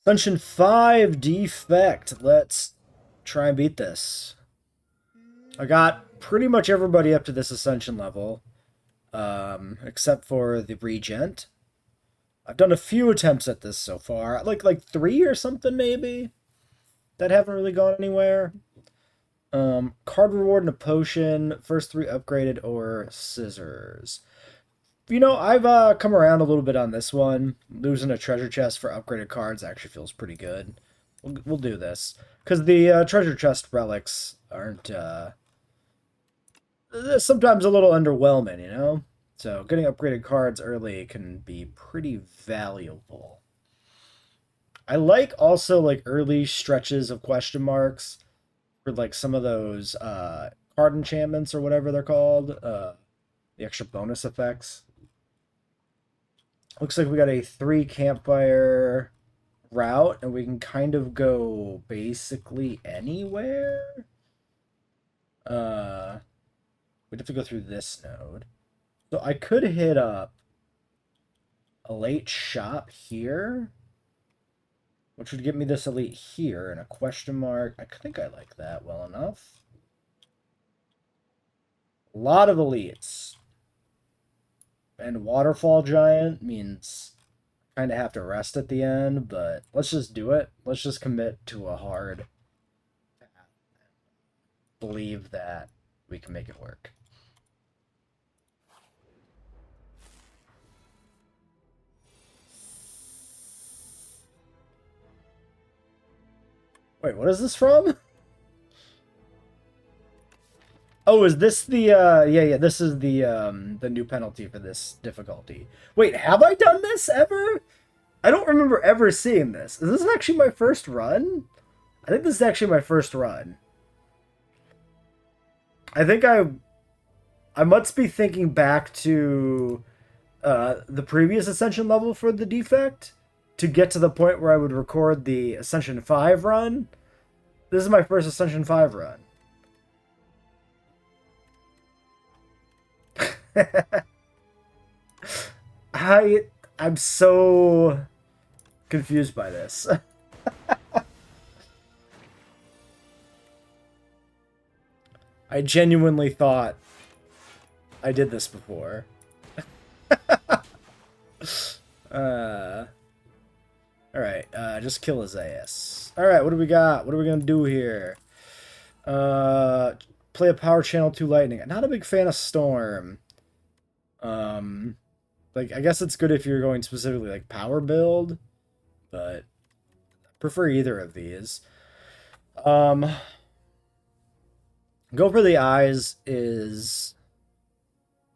Ascension 5 defect. Let's try and beat this. I got pretty much everybody up to this Ascension level, except for the Regent. I've done a few attempts at this so far, like 3 or something maybe, that haven't really gone anywhere. Card reward and a potion, first 3 upgraded, or scissors. You know, I've come around a little bit on this one. Losing a treasure chest for upgraded cards actually feels pretty good. We'll do this. Because the treasure chest relics aren't, sometimes a little underwhelming, you know? So getting upgraded cards early can be pretty valuable. I like also, like, early stretches of question marks for, like, some of those card enchantments or whatever they're called. The extra bonus effects. Looks like we got a 3 campfire route, and we can kind of go basically anywhere. We'd have to go through this node. So I could hit up a late shop here, which would get me this elite here, and a question mark. I think I like that well enough. A lot of elites. And Waterfall Giant means I kind of have to rest at the end, but let's just do it. Let's just commit to a hard path. Believe that we can make it work. Wait, what is this from? Oh, is this the yeah, this is the new penalty for this difficulty. Wait, have I done this ever? I don't remember ever seeing this. Is this actually my first run? I think this is actually my first run. I think I must be thinking back to the previous Ascension level for the defect to get to the point where I would record the Ascension 5 run. This is my first Ascension 5 run. I'm so confused by this. I genuinely thought I did this before. Alright, just kill his ass. Alright, what do we got? What are we gonna do here? Play a power channel 2 lightning. I'm not a big fan of Storm. Like, I guess it's good if you're going specifically like power build, but I prefer either of these. Go for the eyes is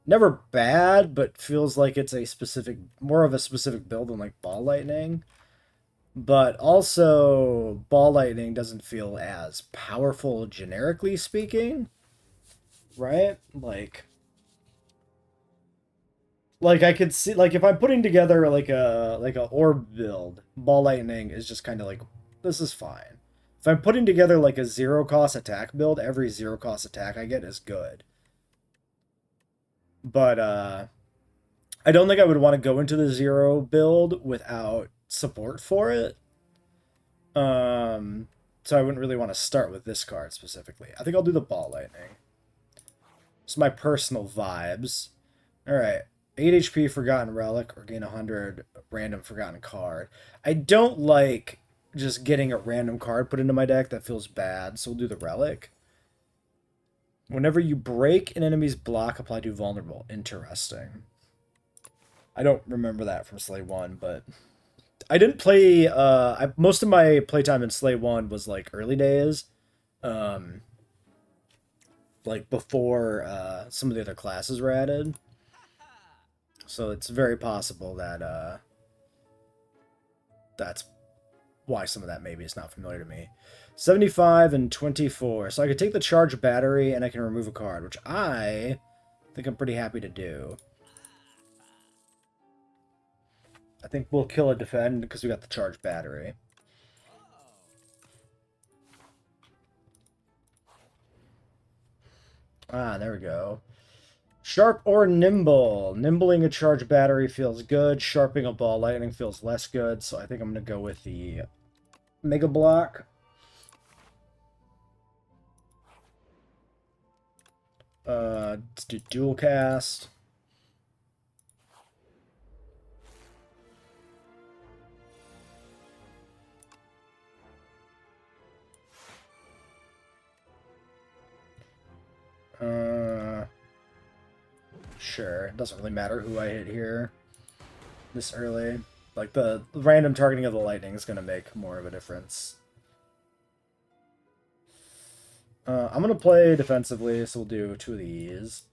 never bad, but feels like it's a specific, more of a specific build than like ball lightning. But also, ball lightning doesn't feel as powerful generically speaking, right? Like I could see, like, if I'm putting together like a orb build, ball lightning is just kind of like, this is fine. If I'm putting together like a 0-cost attack build, every 0-cost attack I get is good. But I don't think I would want to go into the 0 build without support for it. So I wouldn't really want to start with this card specifically. I think I'll do the ball lightning. It's my personal vibes. All right. 8 HP Forgotten Relic, or gain 100 random Forgotten card. I don't like just getting a random card put into my deck. That feels bad, so we'll do the Relic. Whenever you break an enemy's block, apply to vulnerable. Interesting. I don't remember that from Slay 1, but I didn't play, most of my playtime in Slay 1 was like early days. Like before some of the other classes were added. So it's very possible that that's why some of that maybe is not familiar to me. 75 and 24. So I could take the charge battery and I can remove a card, which I think I'm pretty happy to do. I think we'll kill a defend because we got the charge battery. Ah, there we go. Sharp or nimble. Nimbling a charge battery feels good. Sharping a ball lightning feels less good. So I think I'm going to go with the Mega Block. Let's do Dual Cast. Sure. It doesn't really matter who I hit here this early. Like, the random targeting of the lightning is going to make more of a difference. I'm going to play defensively, so we'll do 2 of these.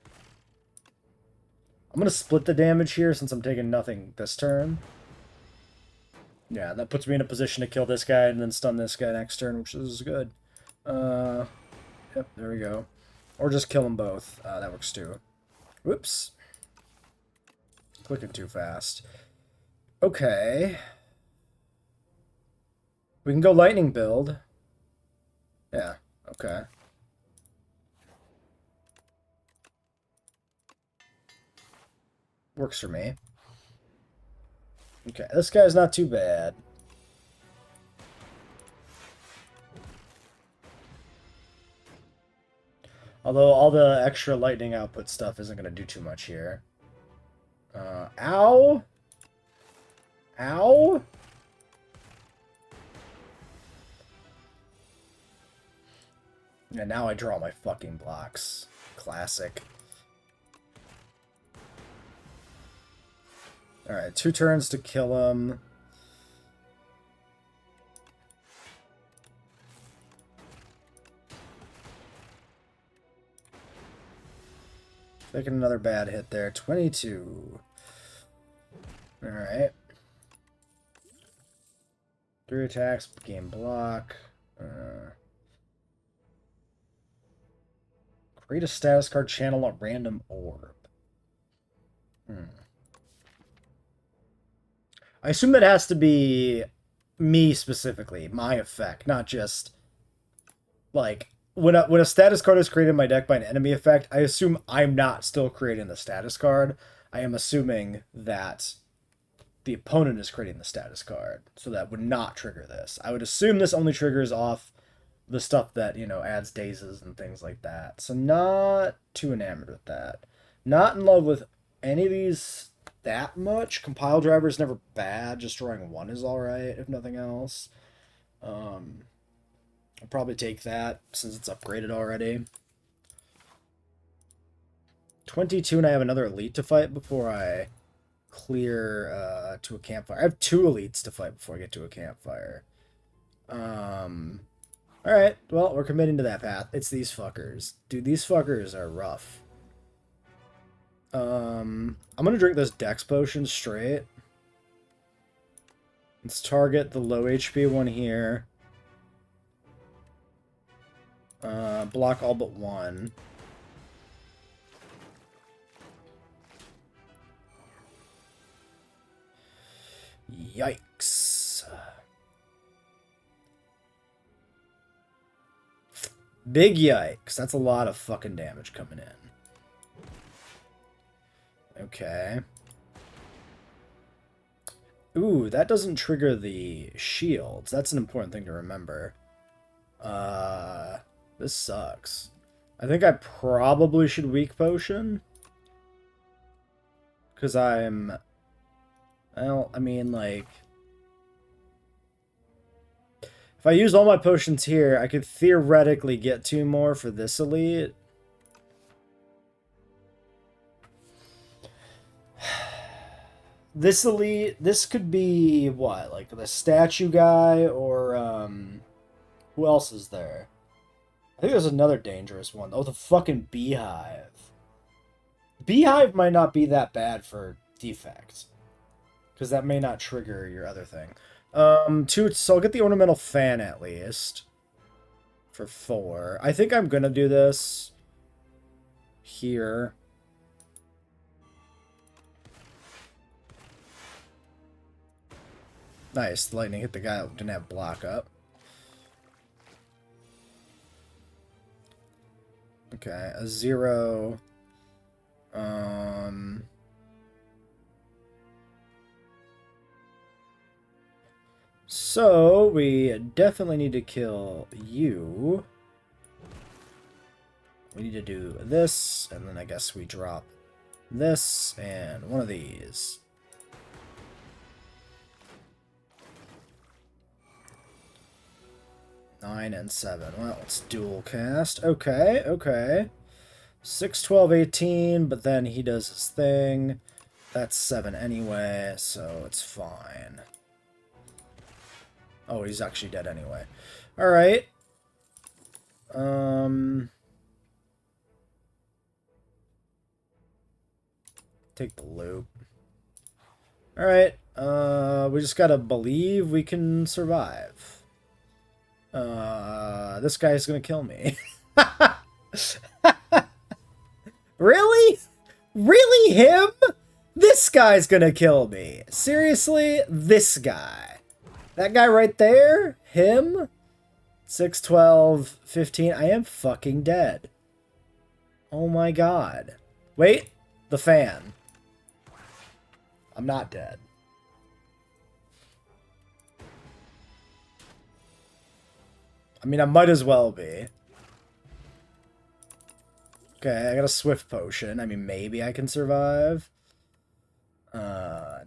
I'm going to split the damage here since I'm taking nothing this turn. Yeah, that puts me in a position to kill this guy and then stun this guy next turn, which is good. Yep, there we go. Or just kill them both. That works too. Whoops. Clicking too fast. Okay. We can go lightning build. Yeah, okay. Works for me. Okay, this guy's not too bad. Although all the extra lightning output stuff isn't going to do too much here. Ow! Ow! And now I draw my fucking blocks. Classic. Alright, 2 turns to kill him. Taking another bad hit there. 22. Alright. 3 attacks, game block. Create a status card, channel a random orb. I assume that has to be me specifically, my effect, not just like when a status card is created in my deck by an enemy effect. I assume I'm not still creating the status card. I am assuming that the opponent is creating the status card, so that would not trigger this. I would assume this only triggers off the stuff that, you know, adds dazes and things like that. So not too enamored with that. Not in love with any of these that much. Compile driver is never bad. Just drawing 1 is alright, if nothing else. I'll probably take that since it's upgraded already. 22, and I have another elite to fight before I clear to a campfire. I have 2 elites to fight before I get to a campfire. Alright, well, we're committing to that path. It's these fuckers. Dude, these fuckers are rough. I'm gonna drink this Dex potion straight. Let's target the low HP one here. Block all but 1. Yikes. Big yikes. That's a lot of fucking damage coming in. Okay. Ooh, that doesn't trigger the shields. That's an important thing to remember. This sucks. I think I probably should weak potion. Because I'm... Well, I mean, like... If I use all my potions here, I could theoretically get 2 more for this elite. This elite, this could be, what, like the statue guy, or, who else is there? I think there's another dangerous one. Oh, the fucking beehive. Beehive might not be that bad for defect, because that may not trigger your other thing. So I'll get the ornamental fan at least. For 4. I think I'm gonna do this here. Nice, the lightning hit the guy that didn't have block up. Okay, a 0. So, we definitely need to kill you. We need to do this, and then I guess we drop this and one of these. Nine and 7. Well, it's dual cast. Okay, okay. 6, 12, 18, but then he does his thing. That's 7 anyway, so it's fine. Oh, he's actually dead anyway. Alright. Take the loop. Alright. We just gotta believe we can survive. This guy's gonna kill me. Really? Really him? This guy's gonna kill me. Seriously? This guy. That guy right there? Him? 6, 12, 15. I am fucking dead. Oh my god. Wait. The fan. I'm not dead. I mean, I might as well be. Okay, I got a swift potion. I mean, maybe I can survive.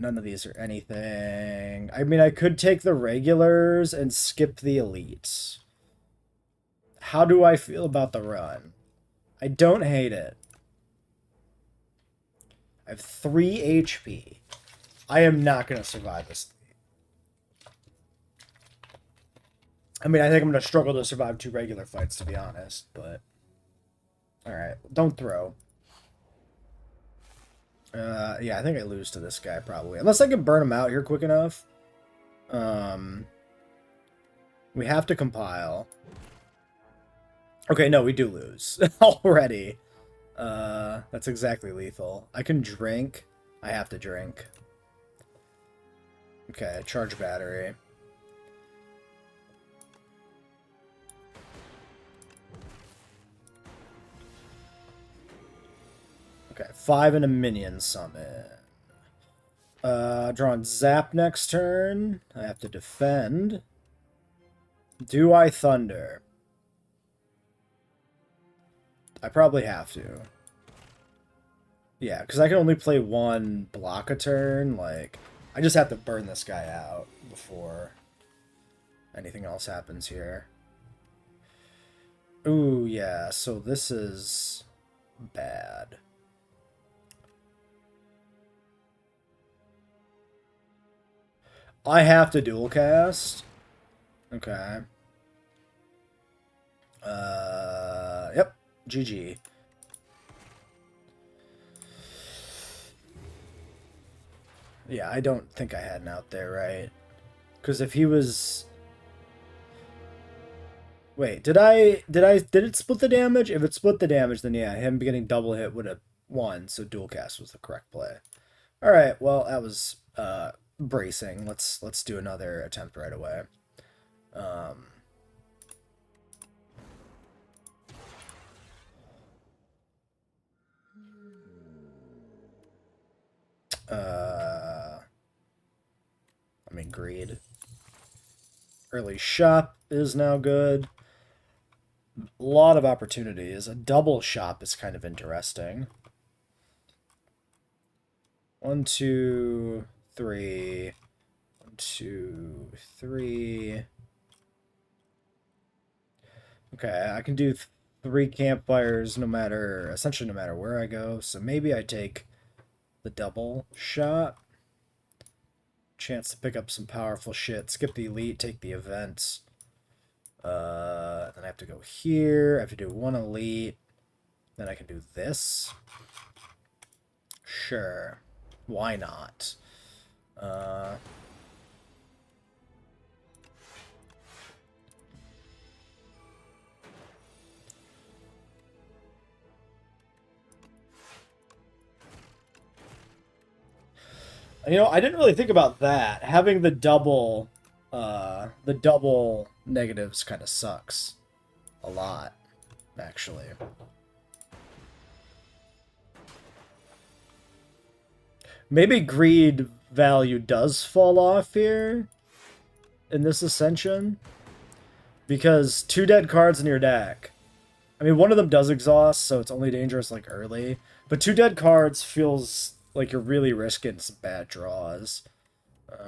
None of these are anything. I mean, I could take the regulars and skip the elites. How do I feel about the run? I don't hate it. I have 3 HP. I am not going to survive this. I mean, I think I'm going to struggle to survive 2 regular fights, to be honest, but... Alright, don't throw. Yeah, I think I lose to this guy, probably. Unless I can burn him out here quick enough. We have to compile. Okay, no, we do lose. Already. That's exactly lethal. I can drink. I have to drink. Okay, charge battery. Okay, 5 and a minion summon. Drawing Zap next turn. I have to defend. Do I Thunder? I probably have to. Yeah, because I can only play 1 block a turn. Like, I just have to burn this guy out before anything else happens here. Ooh, yeah, so this is bad. I have to dual cast. Okay. Yep. GG. Yeah, I don't think I had an out there, right? Because if he was... Wait, did it split the damage? If it split the damage, then yeah, him getting double hit would have won, so dual cast was the correct play. Alright, well, that was, bracing. Let's do another attempt right away. I mean, greed. Early shop is now good. A lot of opportunities. A double shop is kind of interesting. 1, 2, 3. 1, 2, 3. Okay, I can do 3 campfires essentially no matter where I go. So maybe I take the double shot. Chance to pick up some powerful shit. Skip the elite, take the events. Then I have to go here. I have to do 1 elite. Then I can do this. Sure. Why not? You know, I didn't really think about that. Having the double negatives kind of sucks. A lot, actually. Maybe greed value does fall off here. in this Ascension. Because 2 dead cards in your deck. I mean, one of them does exhaust, so it's only dangerous, like, early. But 2 dead cards feels like you're really risking some bad draws. I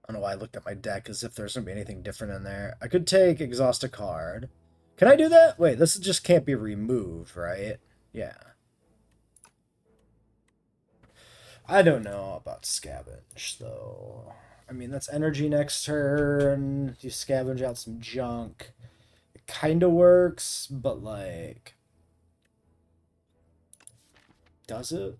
don't know why I looked at my deck as if there's going to be anything different in there. I could take exhaust a card. Can I do that? Wait, this just can't be removed, right? Yeah. I don't know about scavenge, though. I mean, that's energy next turn. You scavenge out some junk. It kind of works, but, like... Does it?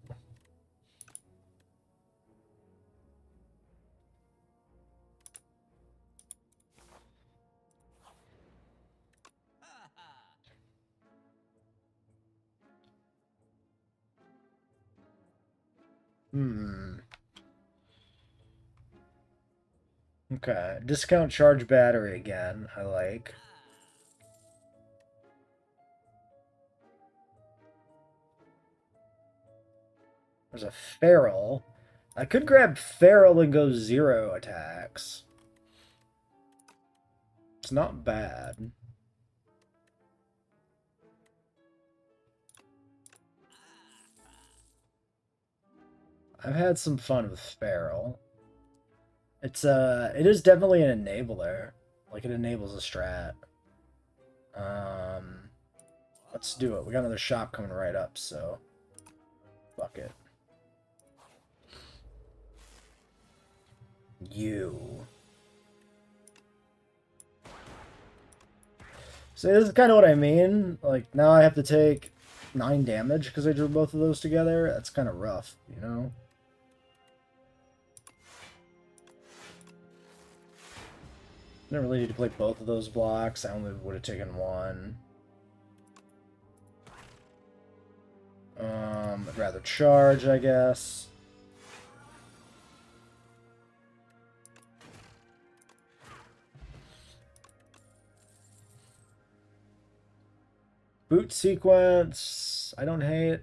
Okay. Discount charge battery again. I like. There's a feral. I could grab feral and go 0 attacks. It's not bad. I've had some fun with feral. It is definitely an enabler. Like, it enables a strat. Let's do it. We got another shop coming right up, so fuck it. You. So this is kind of what I mean. Like, now I have to take 9 damage because I drew both of those together. That's kind of rough, you know? Didn't really need to play both of those blocks. I only would have taken one. I'd rather charge, I guess. Boot sequence, I don't hate.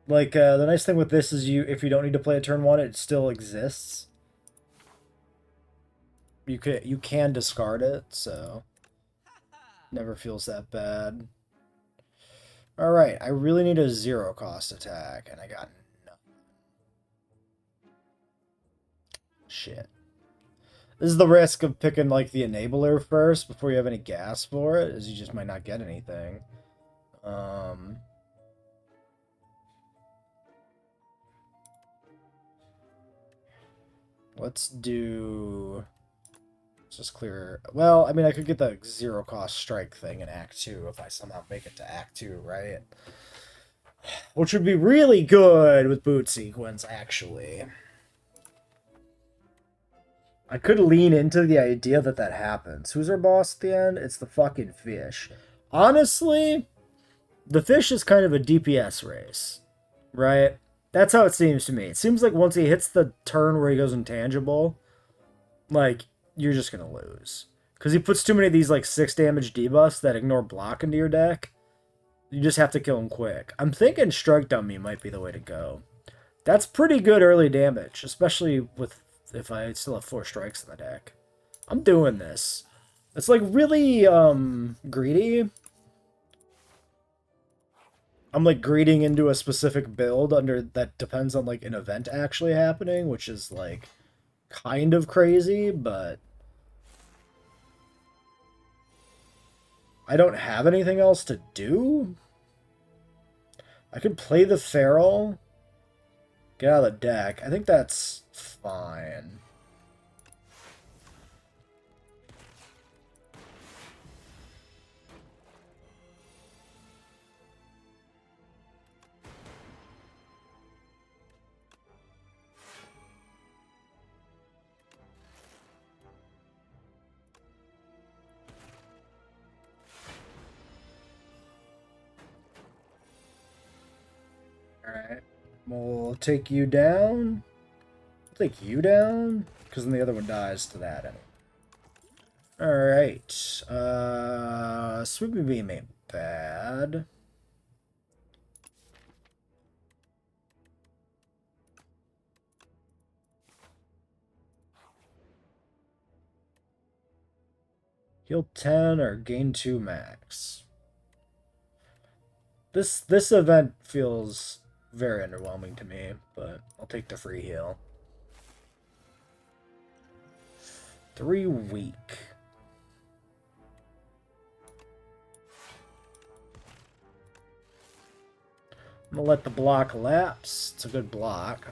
Like, the nice thing with this is if you don't need to play a turn 1, it still exists. You can discard it, so never feels that bad. Alright, I really need a 0 cost attack, and I got nothing. Shit. This is the risk of picking, like, the enabler first before you have any gas for it, is you just might not get anything. Let's do... Let's just clear... Well, I mean, I could get the 0 cost strike thing in Act 2 if I somehow make it to Act 2, right? Which would be really good with boot sequence, actually. I could lean into the idea that that happens. Who's our boss at the end? It's the fucking fish. Honestly, the fish is kind of a DPS race, right? That's how it seems to me. It seems like once he hits the turn where he goes intangible, like, you're just going to lose. Because he puts too many of these, like, 6 damage debuffs that ignore block into your deck. You just have to kill him quick. I'm thinking Strike Dummy might be the way to go. That's pretty good early damage, especially with if I still have 4 strikes in the deck. I'm doing this. It's like really greedy. I'm like greeding into a specific build under that depends on like an event actually happening, which is like kind of crazy, but I don't have anything else to do. I could play the feral. Get out of the deck. I think that's fine. Alright. We'll take you down. We'll take you down. Because then the other one dies to that anyway. Alright. Sweeping Beam ain't bad. Heal 10 or gain 2 max. This event feels very underwhelming to me, but I'll take the free heal. 3 weak. I'm gonna let the block lapse. It's a good block.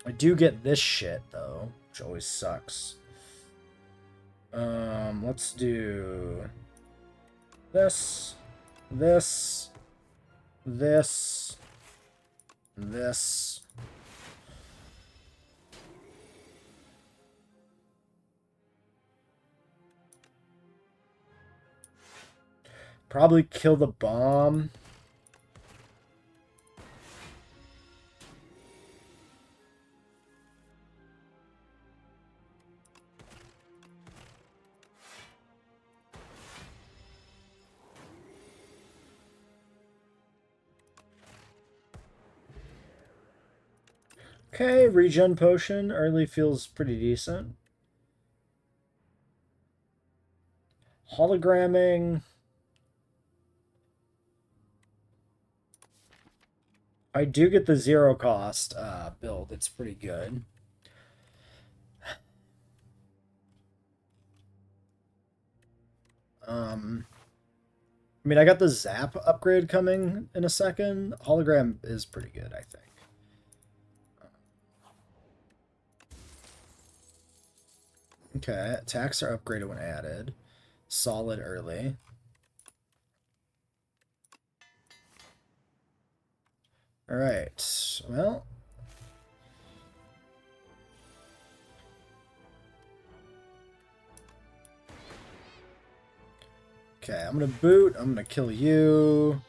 I do get this shit though, which always sucks. Let's do this, this, this, this. Probably kill the bomb. Okay, regen potion early feels pretty decent. Hologramming. I do get the 0 cost build. It's pretty good. I mean, I got the Zap upgrade coming in a second. Hologram is pretty good, I think. Okay, attacks are upgraded when added. Solid early. Alright, well. Okay, I'm gonna boot. I'm gonna kill you.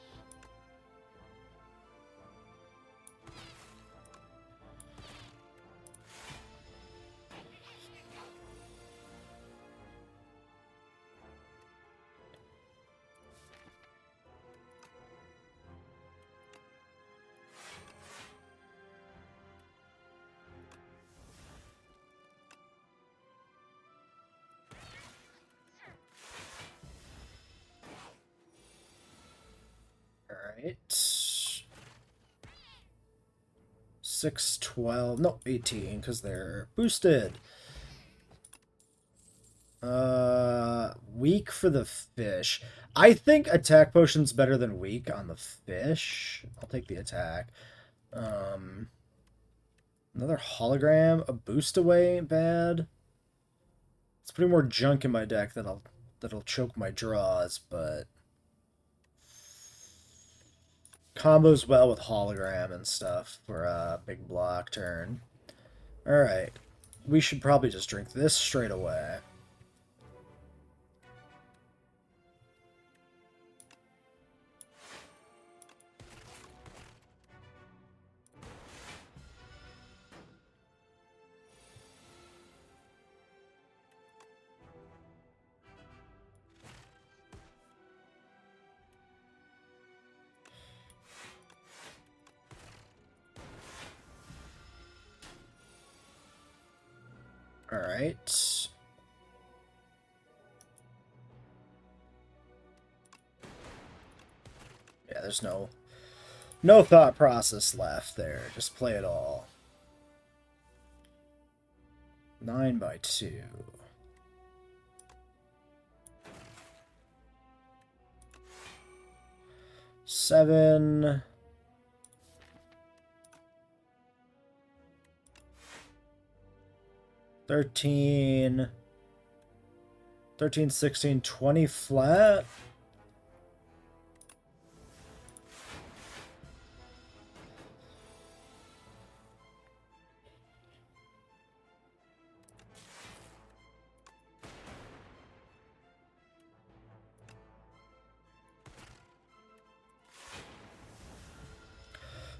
Alright. 6, 12, no, 18, because they're boosted. Weak for the fish. I think attack potion's better than weak on the fish. I'll take the attack. Another hologram. A boost away ain't bad. It's putting more junk in my deck that'll choke my draws, but combos well with hologram and stuff for a big block turn. Alright. We should probably just drink this straight away. Alright. Yeah, there's no thought process left there. Just play it all. 9 by 2. Seven. 13, 16, 20 flat.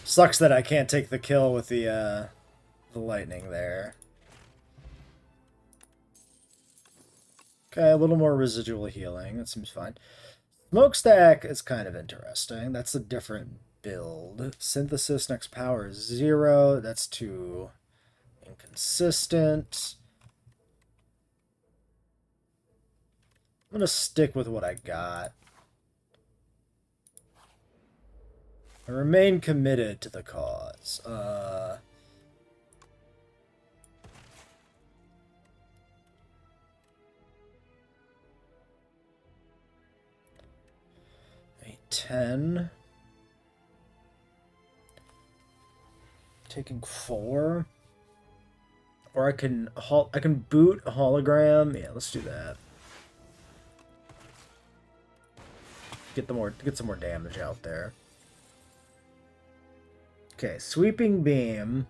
Sucks that I can't take the kill with the lightning there. Okay, a little more residual healing. That seems fine. Smokestack is kind of interesting. That's a different build. Synthesis next power is 0. That's too inconsistent. gonna stick with what I got. I remain committed to the cause. 10. Taking 4. Or I can boot a hologram. Yeah, let's do that. Get some more damage out there. Okay, sweeping beam.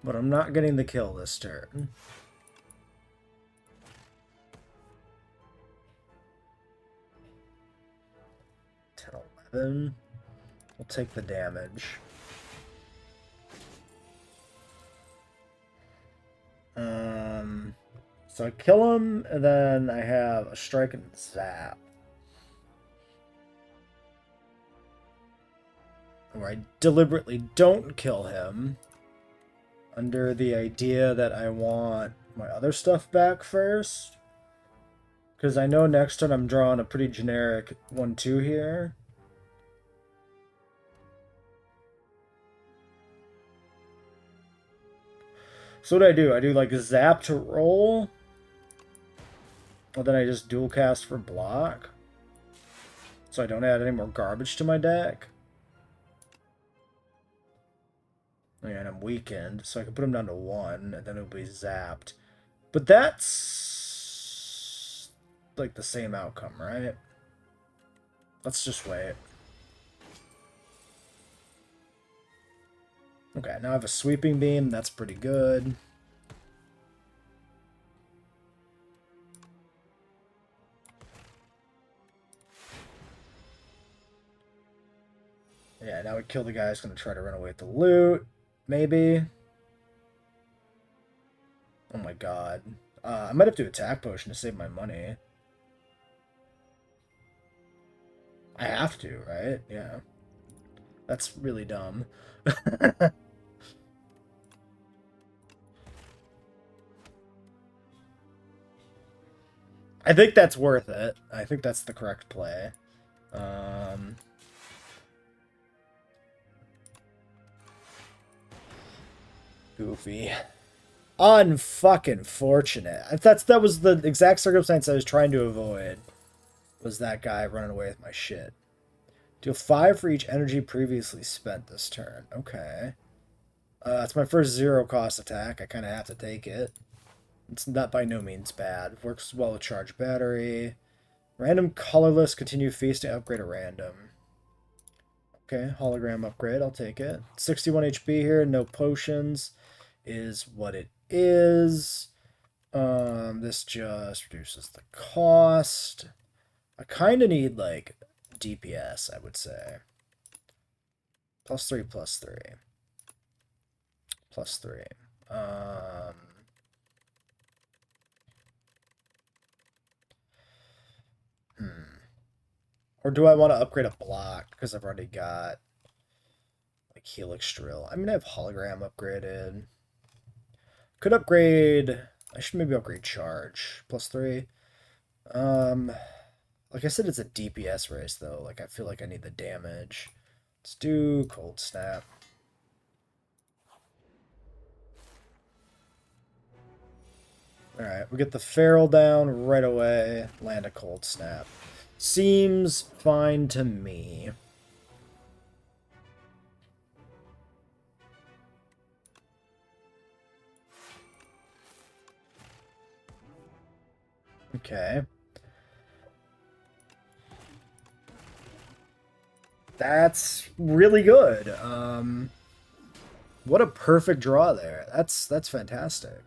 But I'm not getting the kill this turn. We'll take the damage. So I kill him, and then I have a strike and zap. Or I deliberately don't kill him under the idea that I want my other stuff back first. Because I know next turn I'm drawing a pretty generic 1-2 here. So what do? I do like zap to roll. Or then I just dual cast for block. So I don't add any more garbage to my deck. And I'm weakened, so I can put him down to 1, and then it'll be zapped. But that's like the same outcome, right? Let's just wait. Okay, now I have a sweeping beam. That's pretty good. Yeah, now we kill the guy who's going to try to run away with the loot. Maybe. Oh my god. I might have to attack potion to save my money. I have to, right? Yeah. That's really dumb. I think that's worth it. I think that's the correct play. Goofy. Unfucking fortunate. That was the exact circumstance I was trying to avoid. Was that guy running away with my shit. Deal 5 for each energy previously spent this turn. Okay. It's my first 0-cost attack. I kind of have to take it. It's not by no means bad. Works well with charged battery. Random colorless, continue feasting, upgrade a random. Okay, hologram upgrade, I'll take it. 61 HP here, no potions is what it is. This just reduces the cost. I kind of need, like, DPS, I would say. +3, +3. +3. Or do I want to upgrade a block? Because I've already got, like, Helix Drill. I mean, I have Hologram upgraded. Could upgrade... I should maybe upgrade Charge. +3. Like I said, it's a DPS race, though. Like, I feel like I need the damage. Let's do Cold Snap. Alright, we get the Feral down right away. Land a Cold Snap. Seems fine to me. Okay. That's really good. What a perfect draw there. That's fantastic.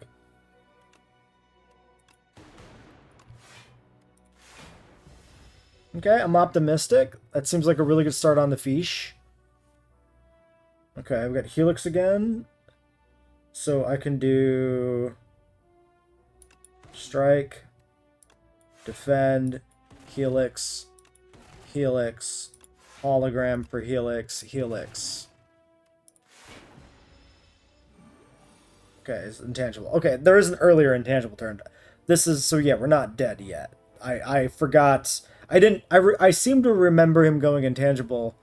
Okay, I'm optimistic. That seems like a really good start on the fiche. Okay, we got Helix again. So I can do Strike, Defend, Helix, Helix, Hologram for Helix, Helix. Okay, it's intangible. Okay, there is an earlier intangible turn. This is, so yeah, we're not dead yet. I forgot. I seem to remember him going intangible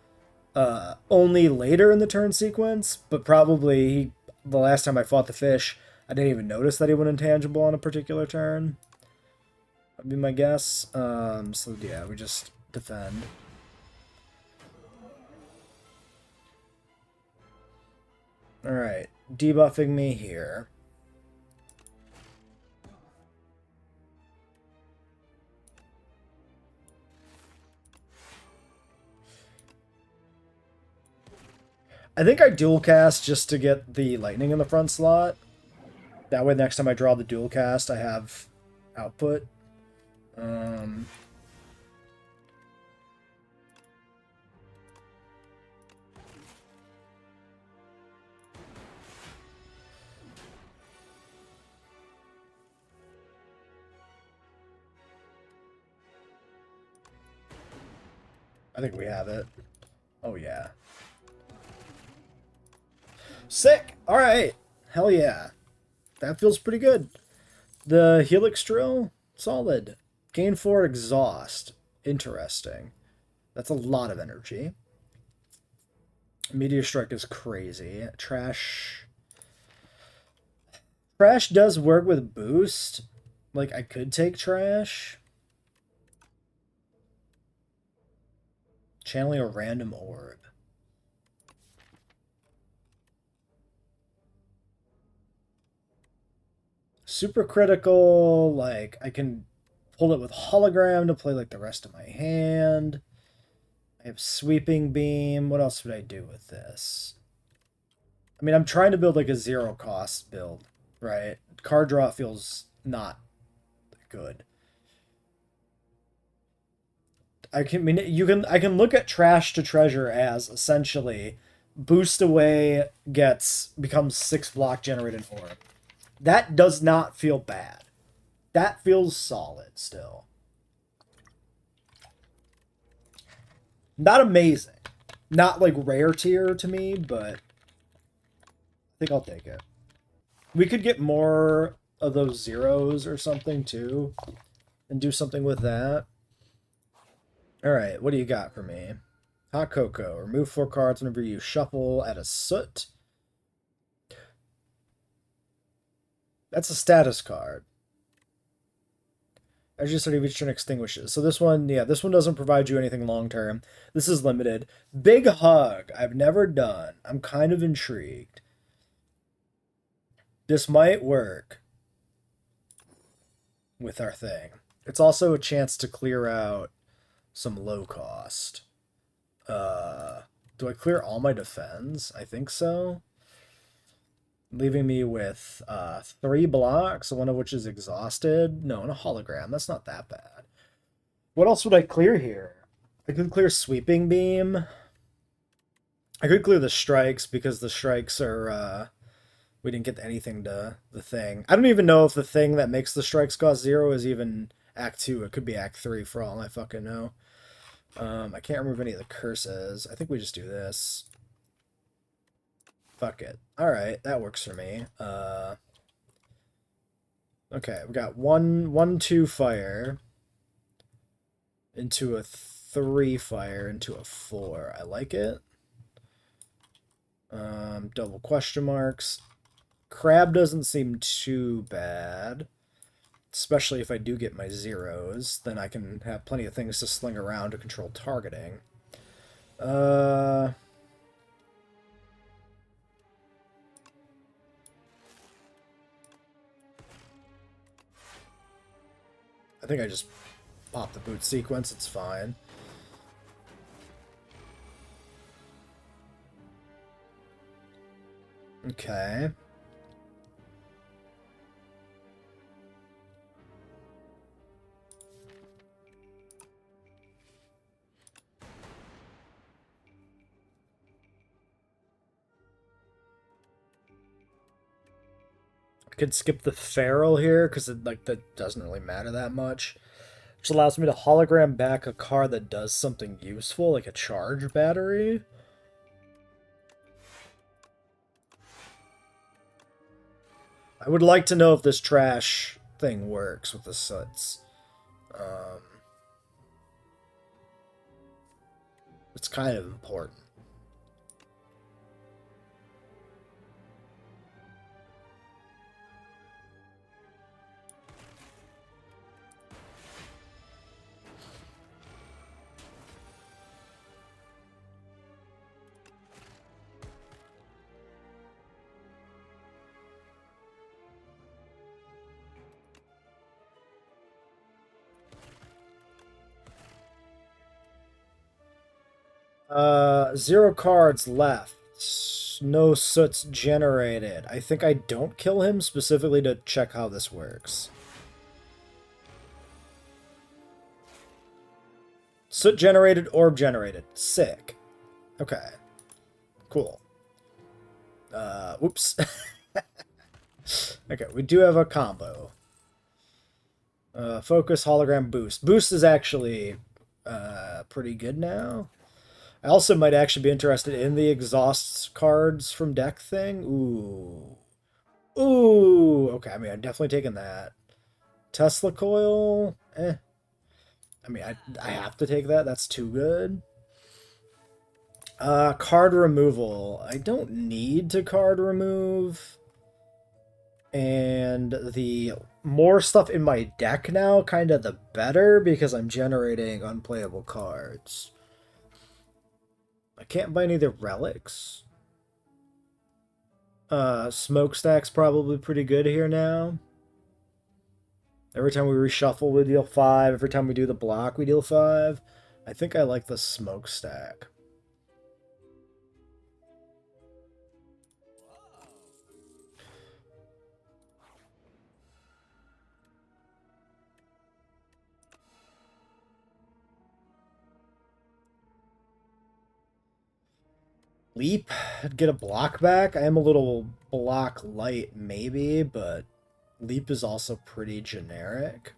only later in the turn sequence, but probably the last time I fought the fish, I didn't even notice that he went intangible on a particular turn. That'd be my guess. So yeah, we just defend. Alright, debuffing me here. I think I dual cast just to get the lightning in the front slot. That way next time I draw the dual cast, I have output. I think we have it. Oh, yeah. Sick! Alright. Hell yeah. That feels pretty good. The Helix Drill? Solid. Gain 4 exhaust. Interesting. That's a lot of energy. Meteor Strike is crazy. Trash. Trash does work with boost. Like, I could take Trash. Channeling a random orb. Super critical, like, I can pull it with hologram to play, like, the rest of my hand. I have sweeping beam. What else would I do with this? I mean, I'm trying to build, like, a zero-cost build, right? Card draw feels not good. I can look at trash to treasure as essentially boost away becomes 6 block generated orb. That does not feel bad. That feels solid still. Not amazing. Not like rare tier to me, but I think I'll take it. We could get more of those zeros or something too and do something with that. All right, what do you got for me? Hot Cocoa. Remove 4 cards whenever you shuffle at a soot. That's a status card. As you study each turn extinguishes. So this one, yeah, this one doesn't provide you anything long term. This is limited. Big Hug. I've never done. I'm kind of intrigued. This might work with our thing. It's also a chance to clear out some low cost. Do I clear all my defense? I think so. Leaving me with 3 blocks, one of which is exhausted. No, and a hologram. That's not that bad. What else would I clear here? I could clear Sweeping Beam. I could clear the strikes because the strikes are... we didn't get anything to the thing. I don't even know if the thing that makes the strikes cost 0 is even Act 2. It could be Act 3 for all I fucking know. I can't remove any of the curses. I think we just do this. Fuck it. Alright, that works for me. Okay, we got 1/2 fire into a 3 fire into a 4. I like it. Double question marks. Crab doesn't seem too bad. Especially if I do get my zeros, then I can have plenty of things to sling around to control targeting. I think I just pop the boot sequence, it's fine. Okay. Could skip the feral here because that doesn't really matter that much, which allows me to hologram back a card that does something useful, like a charge battery. I would like to know if this trash thing works with the soots. Um, it's kind of important. Zero cards left. No soots generated. I think I don't kill him specifically to check how this works. Soot generated, orb generated. Sick. Okay. Cool. Whoops. Okay, we do have a combo. Focus, hologram, boost. Boost is actually pretty good now. I also might actually be interested in the exhaust cards from deck thing. Ooh. Ooh. Okay, I mean, I'm definitely taking that. Tesla coil. Eh. I mean, I have to take that. That's too good. Card removal. I don't need to card remove. And the more stuff in my deck now, kind of the better, because I'm generating unplayable cards. I can't buy any of the relics. Smokestack's probably pretty good here now. Every time we reshuffle, we deal 5. Every time we do the block, we deal 5. I think I like the smokestack. Leap, I'd get a block back. I am a little block light, maybe, but Leap is also pretty generic.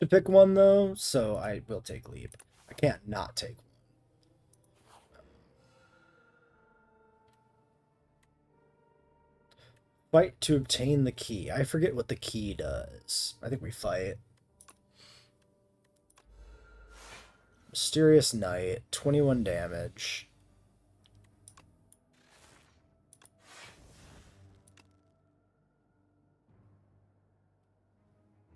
To pick one though, so I will take Leap. I can't not take one. Fight to obtain the key. I forget what the key does. I think we fight. Mysterious Knight, 21 damage.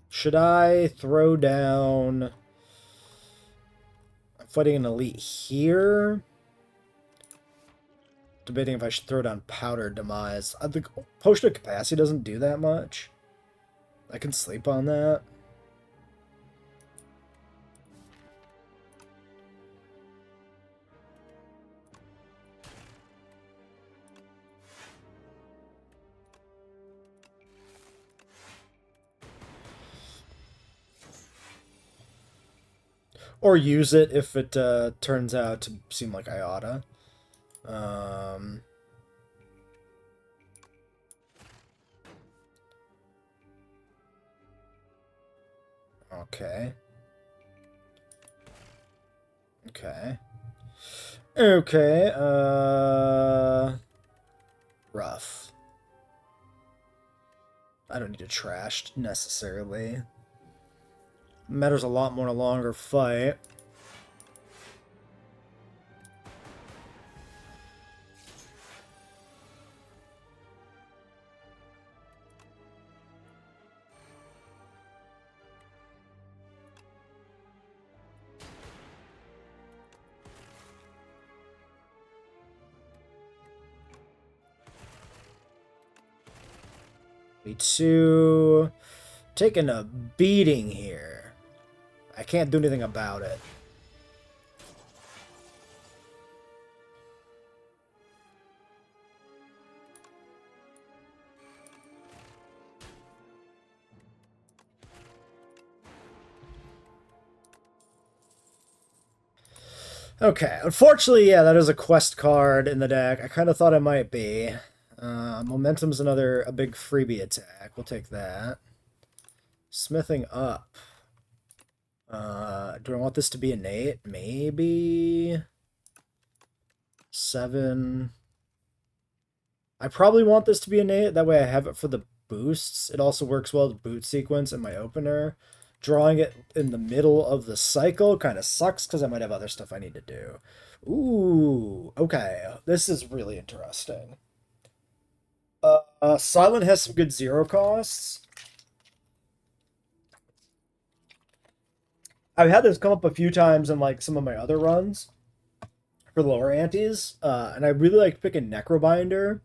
Should I throw down... I'm fighting an elite here. Debating if I should throw down Powder Demise. I think Potion of Capacity doesn't do that much. I can sleep on that. Or use it if it turns out to seem like I oughta. Okay. Okay. Okay, rough. I don't need to trash necessarily. Matters a lot more in a longer fight. Me too. Taking a beating here. I can't do anything about it. Okay, unfortunately, yeah, that is a quest card in the deck. I kind of thought it might be. Momentum's a big freebie attack. We'll take that. Smithing up. Do I want this to be innate? Maybe. 7. I probably want this to be innate. That way I have it for the boosts. It also works well with boot sequence in my opener. Drawing it in the middle of the cycle kind of sucks because I might have other stuff I need to do. Ooh, okay. This is really interesting. Silent has some good zero costs. I've had this come up a few times in like some of my other runs for lower antes, and I really like picking Necrobinder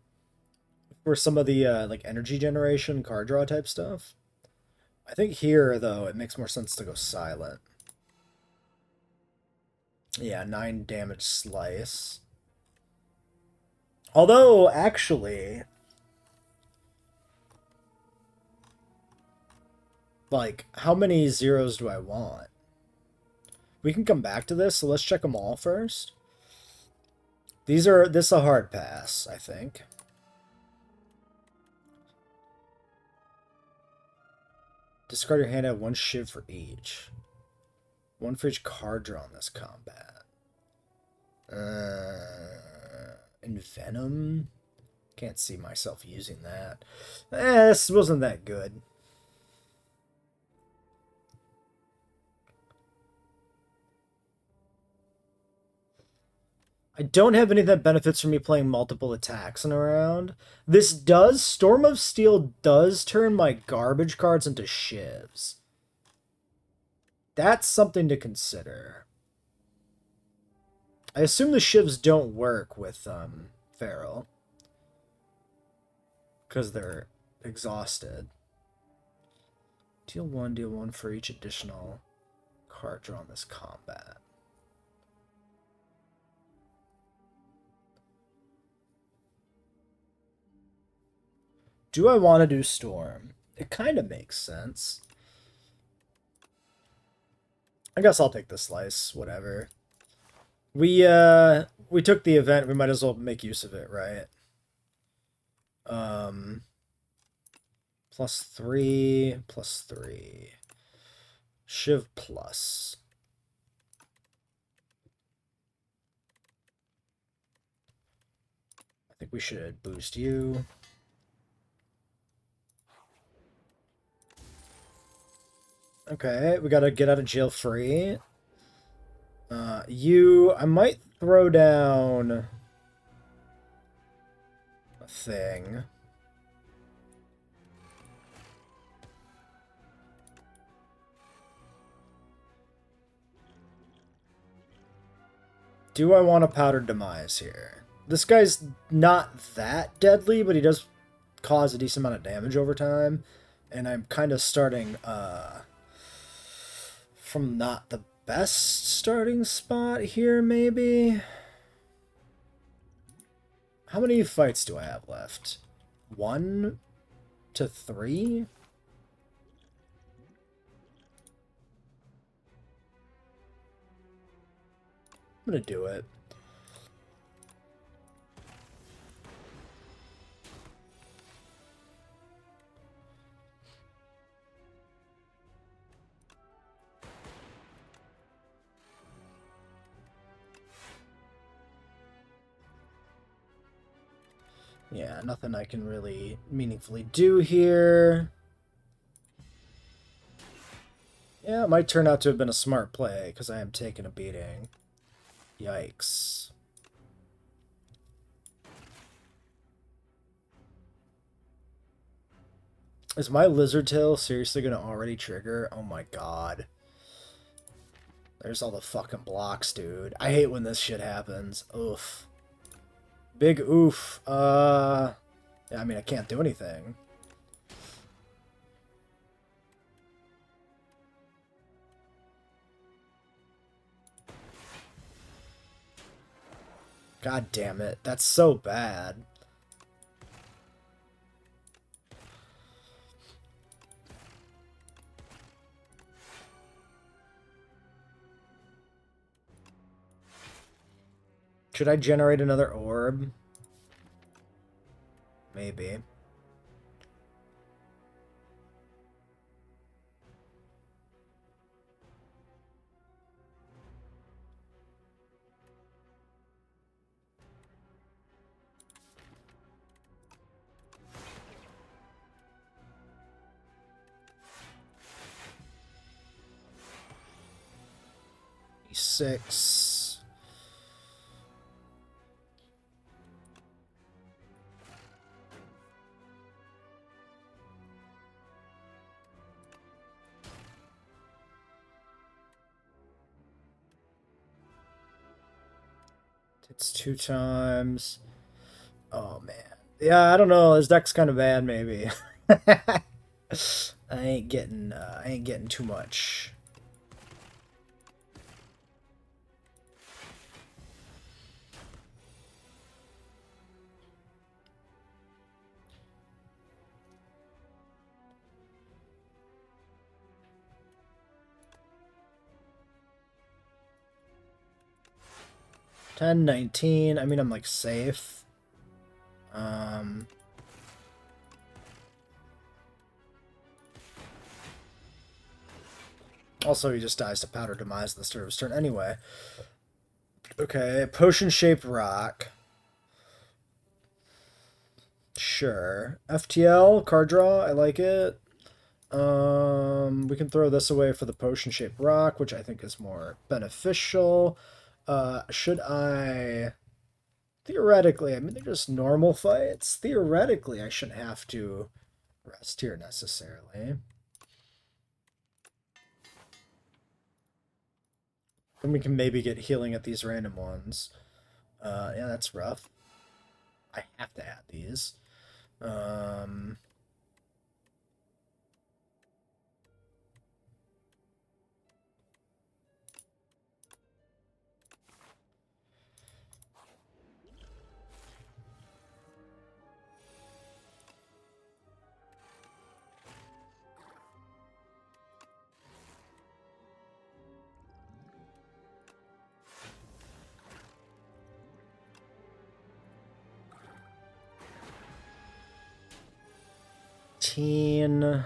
for some of the like energy generation card draw type stuff. I think here though it makes more sense to go silent. Yeah, 9 damage slice. Although actually, like, how many zeros do I want? We can come back to this, so let's check them all first. This is a hard pass, I think. Discard your hand, have 1 shiv for each. 1 for each card draw in this combat. Envenom? Can't see myself using that. This wasn't that good. I don't have anything that benefits from me playing multiple attacks in a round. Storm of Steel does turn my garbage cards into shivs. That's something to consider. I assume the shivs don't work with Feral. Because they're exhausted. Deal 1 for each additional card draw in this combat. Do I want to do Storm? It kind of makes sense. I guess I'll take the slice, whatever. We took the event, we might as well make use of it, right? +3, +3. Shiv plus. I think we should boost you. Okay, we gotta get out of jail free. I might throw down a thing. Do I want a Powdered Demise here? This guy's not that deadly, but he does cause a decent amount of damage over time. And I'm kind of starting from not the best starting spot here, maybe? How many fights do I have left? 1 to 3? I'm gonna do it. Yeah, nothing I can really meaningfully do here. Yeah, it might turn out to have been a smart play, because I am taking a beating. Yikes. Is my Lizard Tail seriously going to already trigger? Oh my god. There's all the fucking blocks, dude. I hate when this shit happens. Oof. Big oof. Yeah, I mean, I can't do anything. God damn it. That's so bad. Should I generate another orb? Maybe. 26. It's 2 times. Oh man. Yeah, I don't know. This deck's kind of bad, maybe. I ain't getting too much. $10, $19. I mean, I'm like safe. Also, he just dies to Powder Demise the start of his turn anyway. Okay, potion-shaped rock. Sure. FTL, card draw, I like it. We can throw this away for the potion-shaped rock, which I think is more beneficial. Should I... Theoretically, I mean, they're just normal fights. Theoretically, I shouldn't have to rest here necessarily. Then we can maybe get healing at these random ones. Yeah, that's rough. I have to add these. Teen.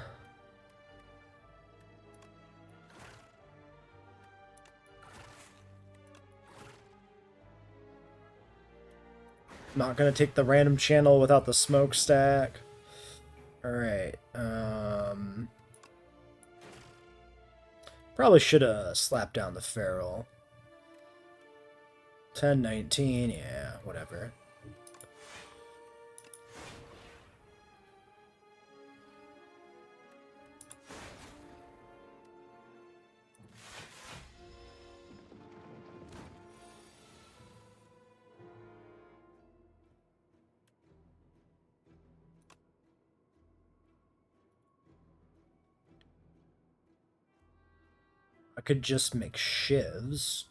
Not gonna take the random channel without the smokestack. Alright, probably should have slapped down the feral. 10, 19, yeah, whatever. I could just make shivs,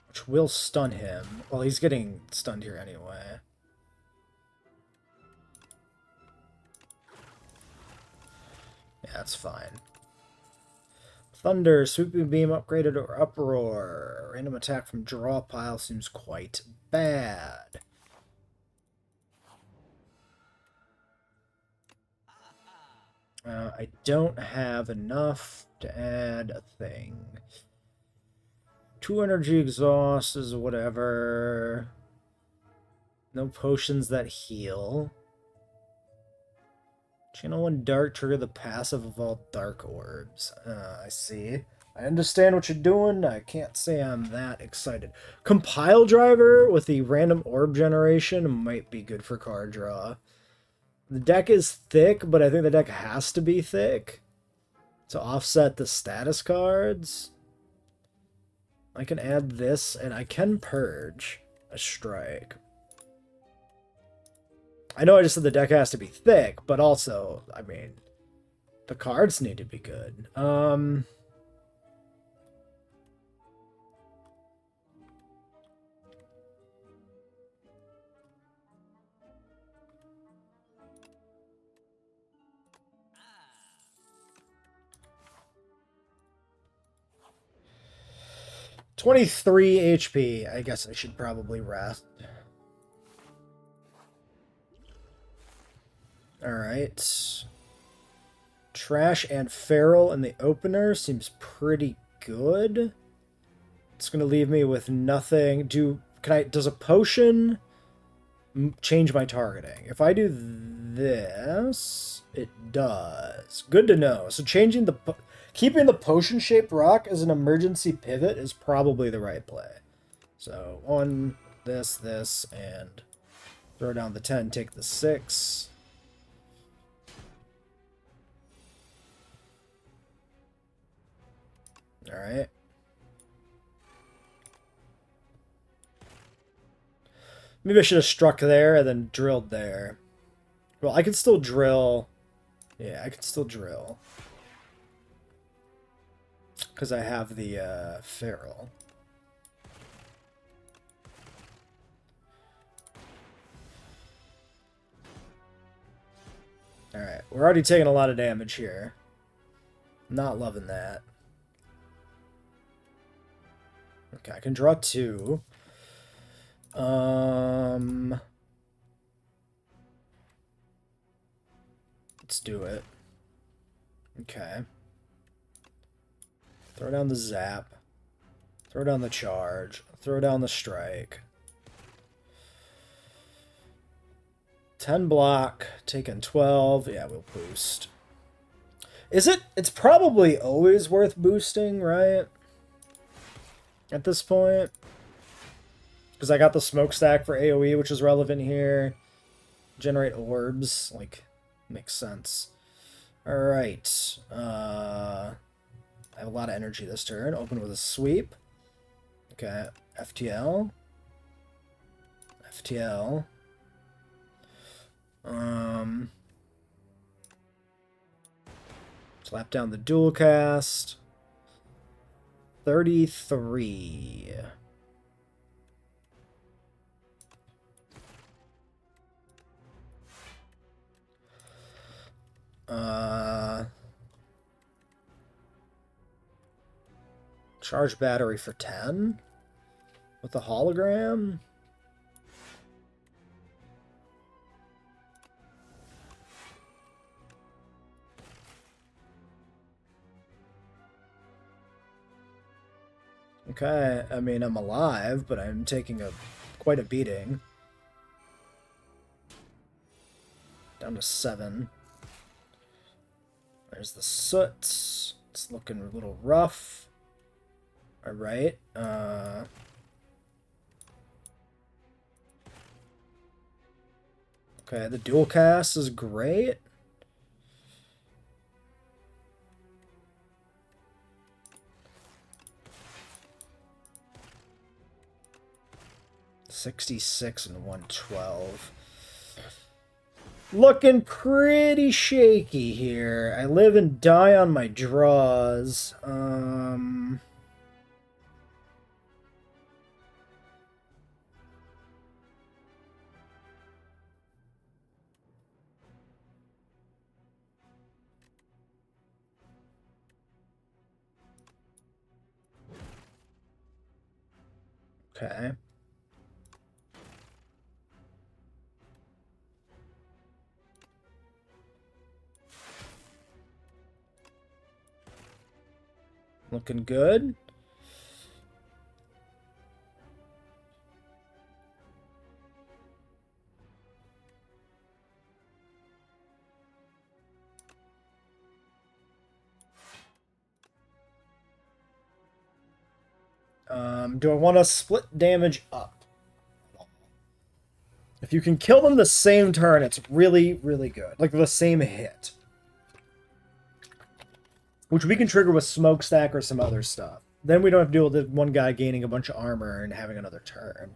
which will stun him. Well, he's getting stunned here anyway. Yeah, that's fine. Thunder, Sweeping Beam upgraded or Uproar. Random attack from draw pile seems quite bad. I don't have enough to add a thing. 2 energy exhaust is whatever. No potions that heal. Channel 1 Dark, trigger the passive of all dark orbs. I see. I understand what you're doing. I can't say I'm that excited. Compile driver with the random orb generation might be good for card draw. The deck is thick, but I think the deck has to be thick to offset the status cards. I can add this, and I can purge a strike. I know I just said the deck has to be thick, but also, I mean, the cards need to be good. 23 HP. I guess I should probably rest. Alright. Trash and Feral in the opener seems pretty good. It's going to leave me with nothing. Does a potion change my targeting? If I do this, it does. Good to know. So changing the... Keeping the potion-shaped rock as an emergency pivot is probably the right play. So, on this, and throw down the 10, take the 6. Alright. Maybe I should have struck there and then drilled there. Well, I can still drill. Yeah, I can still drill. Because I have the feral. Alright, we're already taking a lot of damage here. Not loving that. Okay, I can draw 2. Let's do it. Okay. Throw down the zap. Throw down the charge. Throw down the strike. 10 block. Taking 12. Yeah, we'll boost. Is it? It's probably always worth boosting, right? At this point. Because I got the smokestack for AoE, which is relevant here. Generate orbs. Like, makes sense. Alright. I have a lot of energy this turn. Open with a sweep. Okay. FTL. FTL. Slap down the dual cast. 33. Charge battery for 10? With a hologram? Okay, I mean, I'm alive, but I'm taking quite a beating. Down to 7. There's the soot. It's looking a little rough. Alright. Okay, the dual cast is great. $66 and 112. Looking pretty shaky here. I live and die on my draws. Okay. Looking good. Do I want to split damage up? If you can kill them the same turn, it's really, really good. Like the same hit. Which we can trigger with smokestack or some other stuff. Then we don't have to deal with one guy gaining a bunch of armor and having another turn.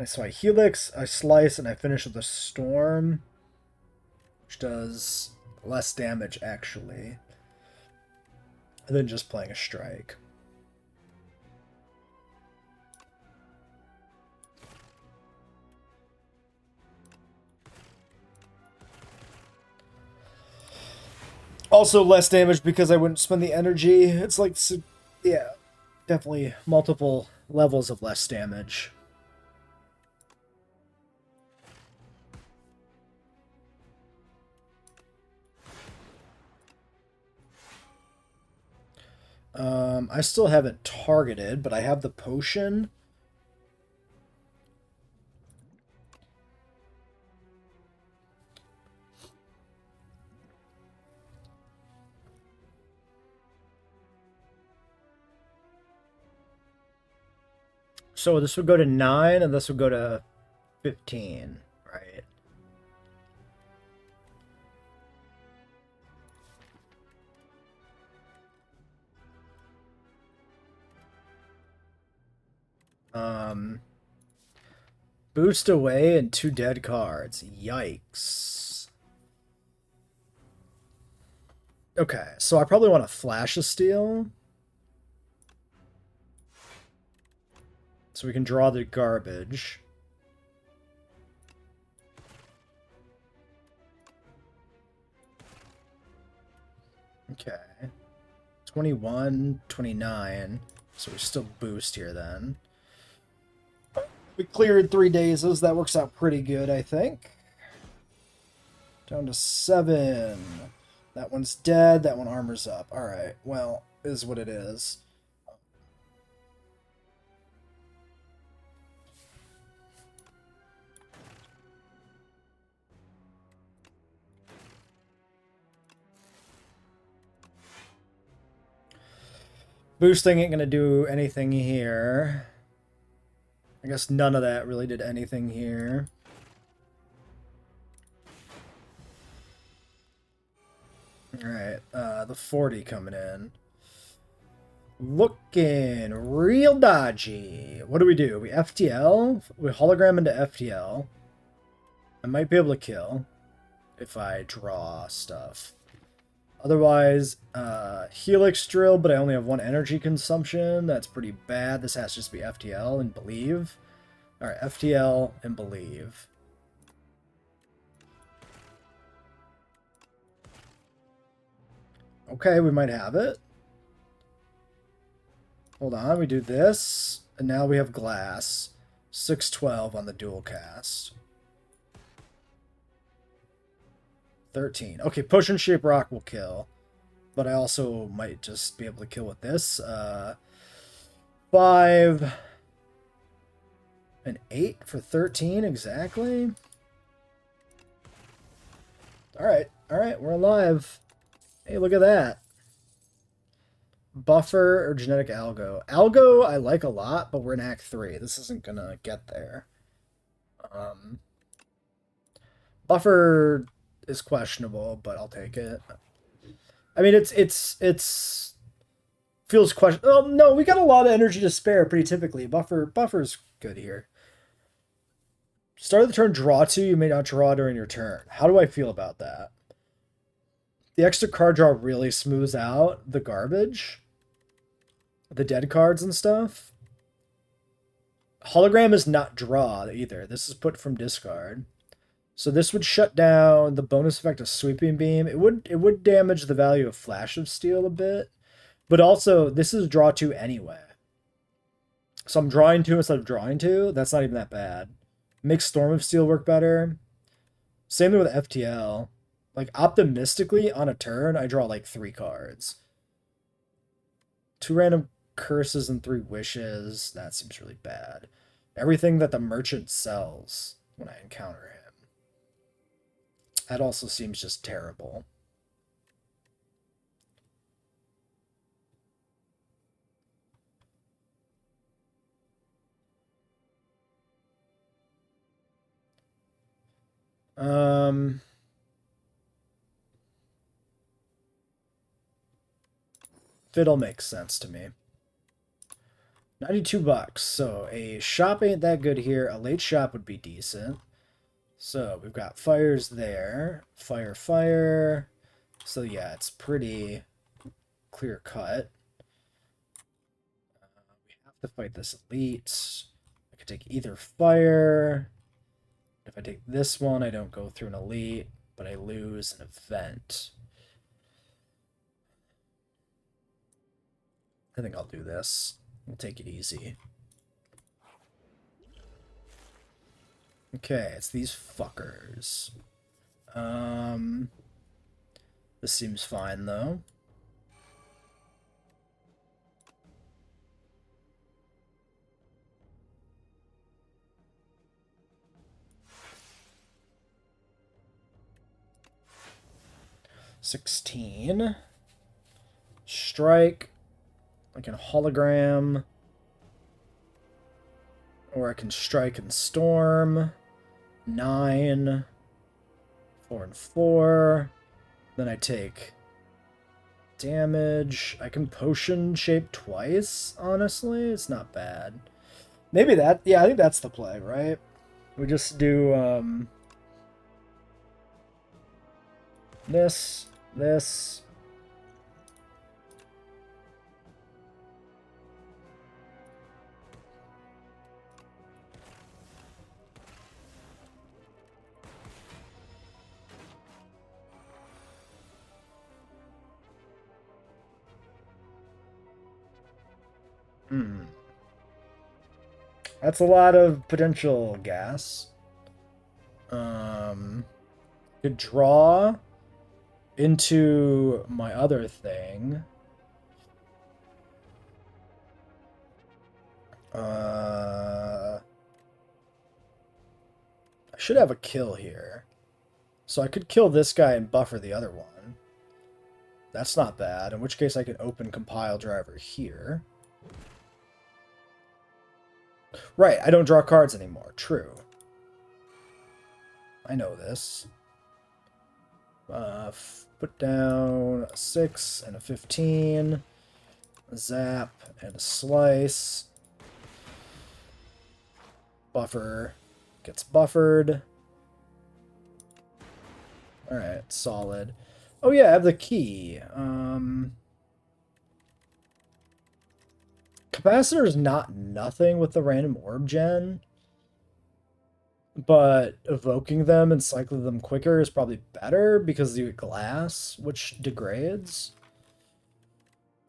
So I Helix, I Slice, and I finish with a Storm. Which does less damage, actually. Than just playing a Strike. Also less damage because I wouldn't spend the energy. It's like, yeah, definitely multiple levels of less damage. I still haven't targeted, but I have the potion. So this would go to 9, and this would go to 15, right? Boost away and 2 dead cards. Yikes. Okay, so I probably want to flash a steal. So we can draw the garbage. Okay. 21, 29. So we still boost here then. We cleared 3 dazes. That works out pretty good, I think. Down to 7. That one's dead. That one armors up. Alright, well, is what it is. Boosting ain't gonna do anything here. I guess none of that really did anything here. Alright, the 40 coming in. Looking real dodgy. What do? We FTL? We hologram into FTL. I might be able to kill if I draw stuff. Otherwise, Helix Drill, but I only have 1 energy consumption. That's pretty bad. This has to just be FTL and Believe. Alright, FTL and Believe. Okay, we might have it. Hold on, we do this, and now we have Glass. 612 on the dual cast. 13. Okay, Potion Shape Rock will kill. But I also might just be able to kill with this. 5 and 8 for 13, exactly. Alright, we're alive. Hey, look at that. Buffer or Genetic Algo. Algo I like a lot, but we're in Act 3. This isn't gonna get there. Buffer is questionable, but I'll take it. I mean, it's feels question. Oh no, we got a lot of energy to spare pretty typically. Buffer's good here. Start of the turn, draw 2. You may not draw during your turn. How do I feel about that? The extra card draw really smooths out the garbage, the dead cards and stuff. Hologram is not draw either. This is put from discard. So this would shut down the bonus effect of Sweeping Beam. It would damage the value of Flash of Steel a bit. But also, this is draw 2 anyway. So I'm drawing 2 instead of drawing 2. That's not even that bad. Makes Storm of Steel work better. Same thing with FTL. Like, optimistically, on a turn, I draw like 3 cards. 2 random curses and 3 wishes. That seems really bad. Everything that the merchant sells when I encounter him. That also seems just terrible. Fiddle makes sense to me. 92 bucks. So a shop ain't that good here. A late shop would be decent. So we've got fires there. Fire, fire. So yeah, it's pretty clear cut. We have to fight this elite. I could take either fire. If I take this one, I don't go through an elite, but I lose an event. I think I'll do this. We'll take it easy. Okay, it's these fuckers. This seems fine, though. $16. Strike. Like a hologram. Or I can strike and storm. 9. 4 and 4. Then I take damage. I can potion shape twice, honestly. It's not bad. Maybe that... Yeah, I think that's the play, right? We just do, this. That's a lot of potential gas. Could draw into my other thing. I should have a kill here. So I could kill this guy and buffer the other one. That's not bad, in which case I can open compile driver here. Right, I don't draw cards anymore. True. I know this. Put down a 6 and a 15. A zap and a slice. Buffer gets buffered. Alright, solid. Oh yeah, I have the key. Capacitor is not nothing with the random orb gen, but evoking them and cycling them quicker is probably better because you get glass, which degrades.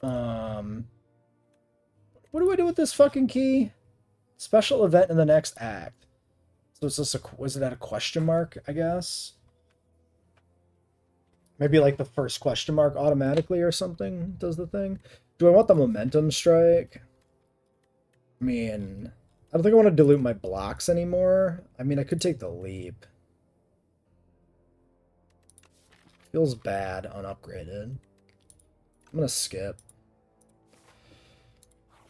What do I do with this fucking key? Special event in the next act. So it's just was it at a question mark, I guess? Maybe like the first question mark automatically or something does the thing. Do I want the momentum strike? I mean, I don't think I want to dilute my blocks anymore. I mean, I could take the leap. Feels bad unupgraded. I'm gonna skip.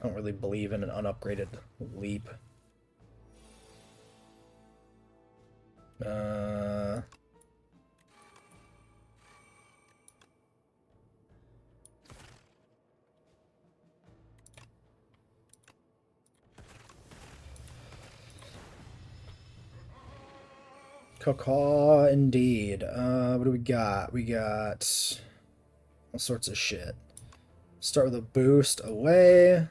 I don't really believe in an unupgraded leap. Caw indeed. What do we got? We got all sorts of shit. Start with a boost away.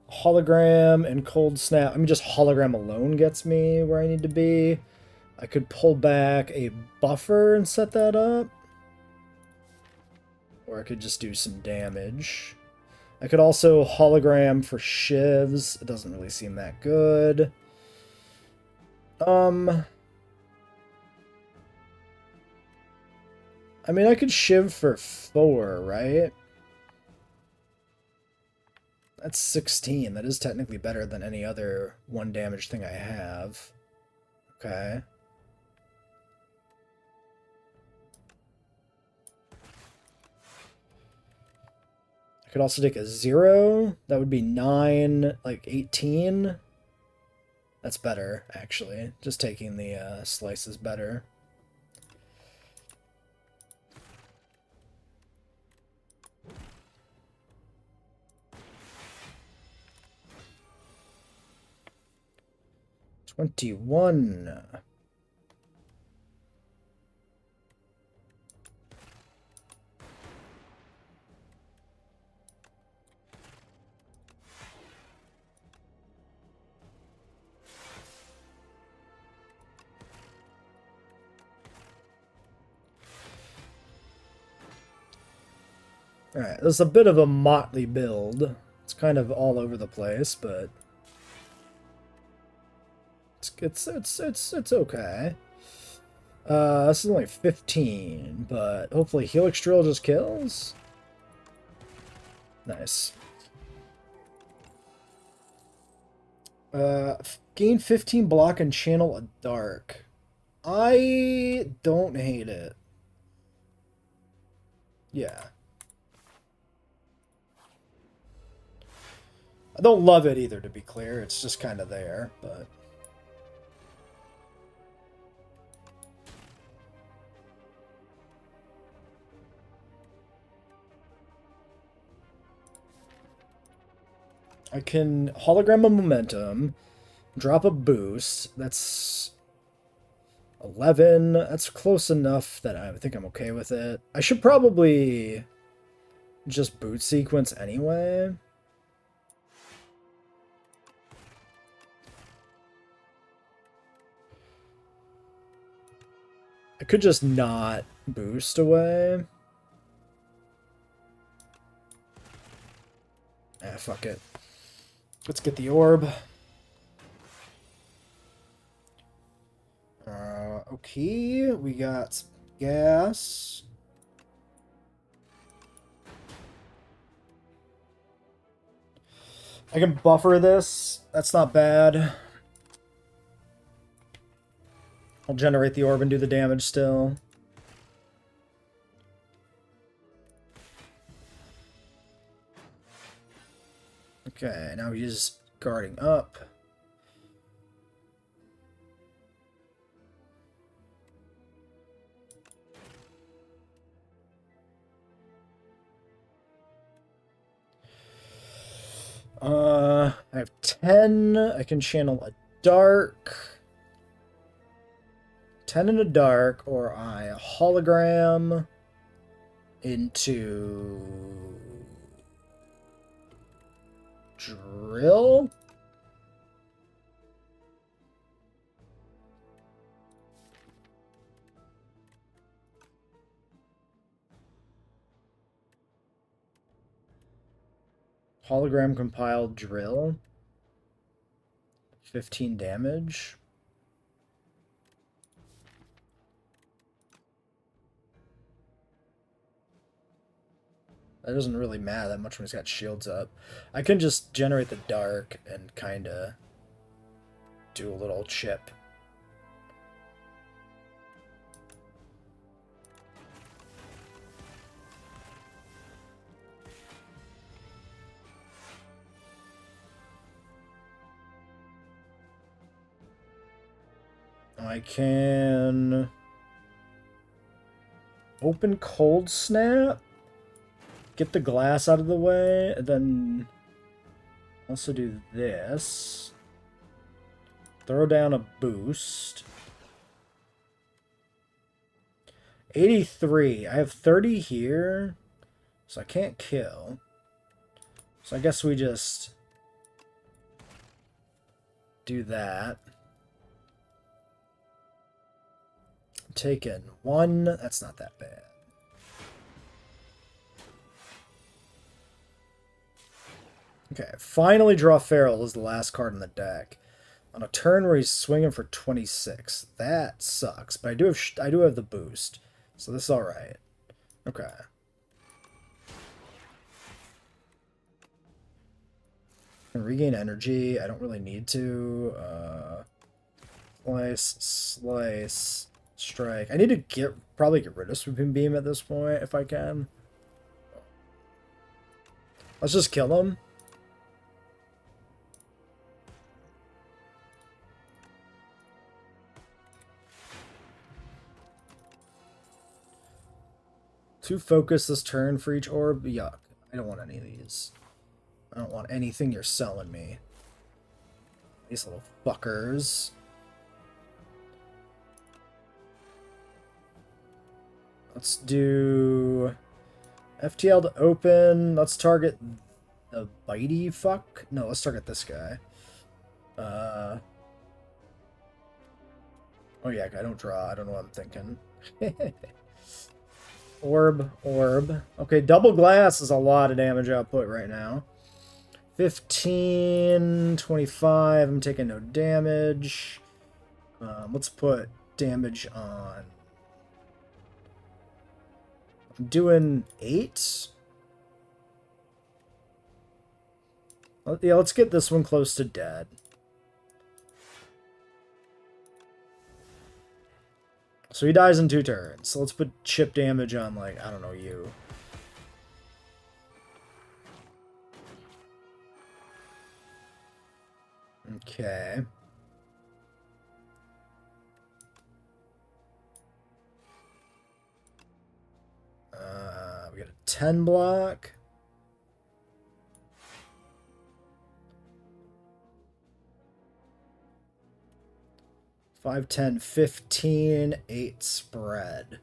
Hologram and cold snap. I mean, just hologram alone gets me where I need to be. I could pull back a buffer and set that up. Or I could just do some damage. I could also hologram for shivs. It doesn't really seem that good. I mean, I could shiv for 4, right? That's 16. That is technically better than any other 1 damage thing I have. Okay. I could also take a 0. That would be 9, like 18. That's better, actually. Just taking the slice is better. $21. Alright, this is a bit of a motley build. It's kind of all over the place, but it's okay. This is only 15, but hopefully Helix Drill just kills. Nice. Gain 15 block and channel a dark. I don't hate it. Yeah. I don't love it either, to be clear. It's just kind of there, but... I can hologram a momentum, drop a boost. That's 11. That's close enough that I think I'm okay with it. I should probably just boot sequence anyway. I could just not boost away. Ah, fuck it. Let's get the orb. Okay, we got gas. I can buffer this. That's not bad. I'll generate the orb and do the damage still. Okay, now he's guarding up. I have 10. I can channel a dark. 10 in a dark, or I hologram into drill. Hologram compiled drill. 15 damage. That doesn't really matter that much when he's got shields up. I can just generate the dark and kind of do a little chip. I can open cold snap, get the glass out of the way, and then also do this. Throw down a boost. 83. I have 30 here, so I can't kill. So I guess we just do that. Taken 1. That's not that bad. Okay, finally draw Feral as the last card in the deck. On a turn where he's swinging for 26. That sucks, but I do have the boost. So this is alright. Okay. And regain energy. I don't really need to. Slice. Strike. I need to probably get rid of Sweeping Beam at this point, if I can. Let's just kill him. Two focus this turn for each orb. Yuck. I don't want any of these. I don't want anything you're selling me. These little fuckers. Let's do FTL to open. Let's target the bitey fuck. No, let's target this guy. Oh yeah, I don't draw. I don't know what I'm thinking. Orb. Okay, double glass is a lot of damage output right now. 15, 25. I'm taking no damage. Let's put damage on. I'm doing 8. Yeah, let's get this one close to dead. So he dies in 2 turns. So let's put chip damage on, like, I don't know, you. Okay. We got a 10 block. Five, 10, 15, 8 spread.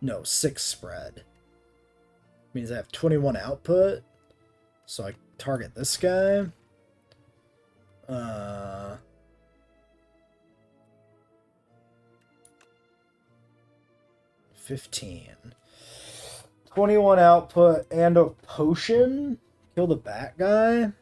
No, 6 spread. Means I have 21 output. So I target this guy. 15. 21 output and a potion. Kill the bat guy.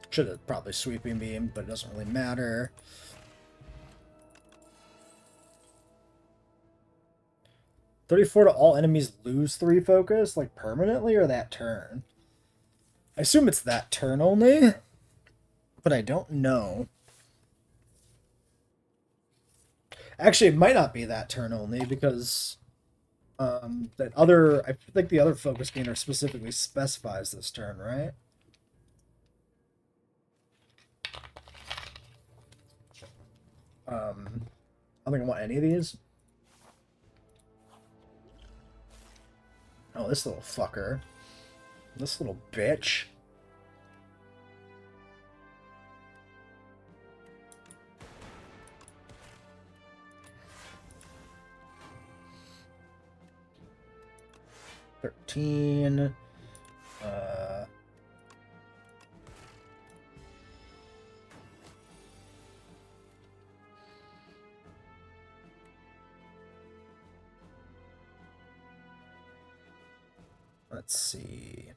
Should have probably sweeping beam, but it doesn't really matter. $34 to all enemies lose 3 focus, like permanently, or that turn? I assume it's that turn only, but I don't know. Actually, it might not be that turn only because that other, I think the other focus gainer specifically specifies this turn, right? I don't think I want any of these. Oh, this little fucker. This little bitch. $13. Let's see.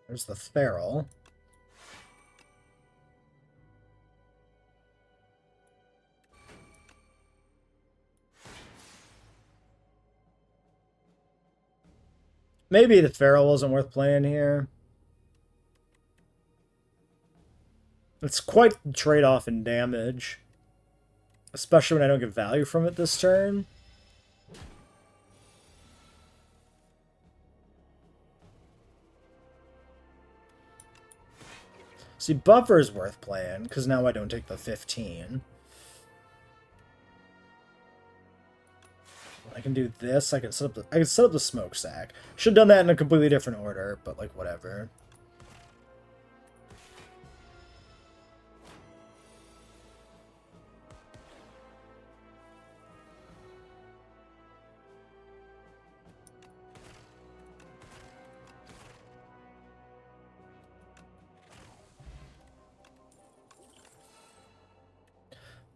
There's the feral. Maybe the feral wasn't worth playing here. It's quite the trade-off in damage. Especially when I don't get value from it this turn. See, buffer is worth playing, because now I don't take the 15. I can do this. I can set up the smokestack. Should have done that in a completely different order, but like whatever.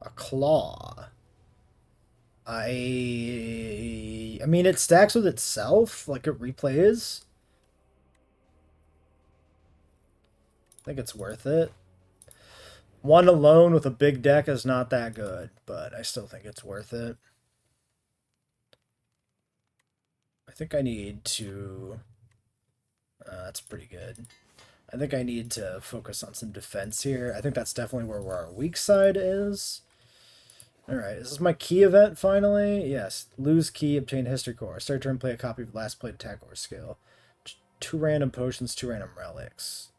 A claw. I mean, it stacks with itself, like it replays. I think it's worth it. One alone with a big deck is not that good, but I still think it's worth it. I think I need to... that's pretty good. I think I need to focus on some defense here. I think that's definitely where our weak side is. Alright, is this my key event finally? Yes. Lose key, obtain history core. Start turn, play a copy of last played attack or skill. 2 random potions, 2 random relics.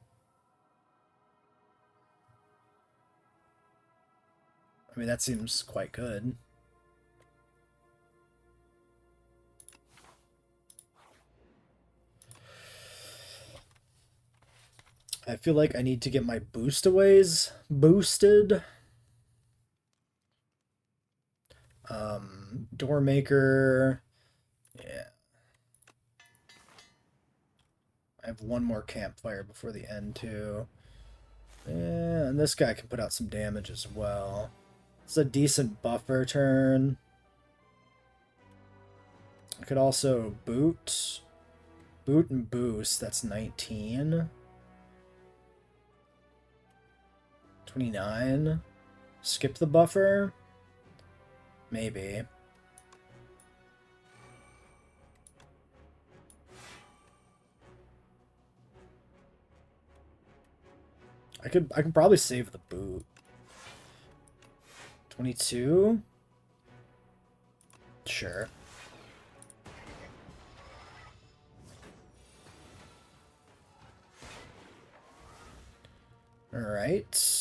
I mean, that seems quite good. I feel like I need to get my boostaways boosted. Doormaker. Yeah. I have one more campfire before the end, too. Yeah, and this guy can put out some damage as well. It's a decent buffer turn. I could also boot. Boot and boost, that's 19. 29. Skip the buffer? Maybe. I could probably save the boot. 22? Sure. Alright.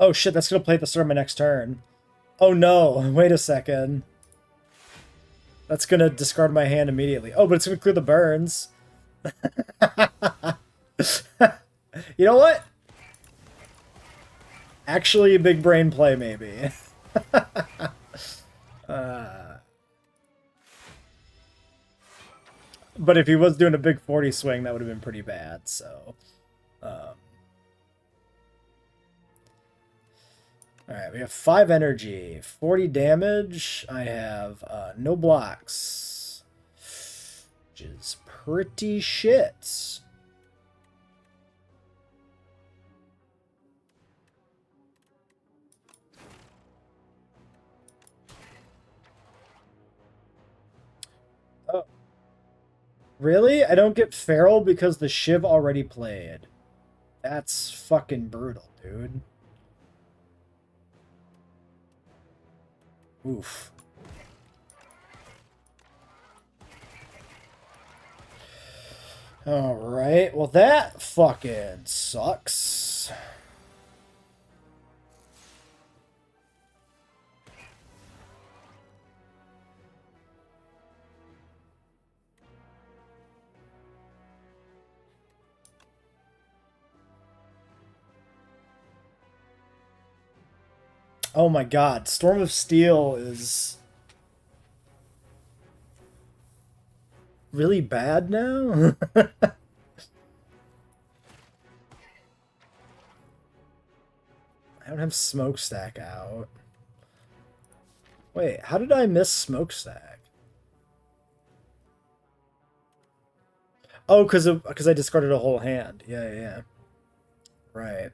Oh shit, that's gonna play at the start of my next turn. Oh no, wait a second. That's gonna discard my hand immediately. Oh, but it's gonna clear the burns. You know what? Actually, a big brain play, maybe. But if he was doing a big 40 swing, that would have been pretty bad, so... Alright, we have 5 energy, 40 damage. I have no blocks, which is pretty shit. Oh. Really? I don't get Feral because the Shiv already played. That's fucking brutal, dude. Oof. Alright, well that fucking sucks. Oh my god, Storm of Steel is really bad now? I don't have Smokestack out. Wait, how did I miss Smokestack? Oh, because I discarded a whole hand. Yeah. Right.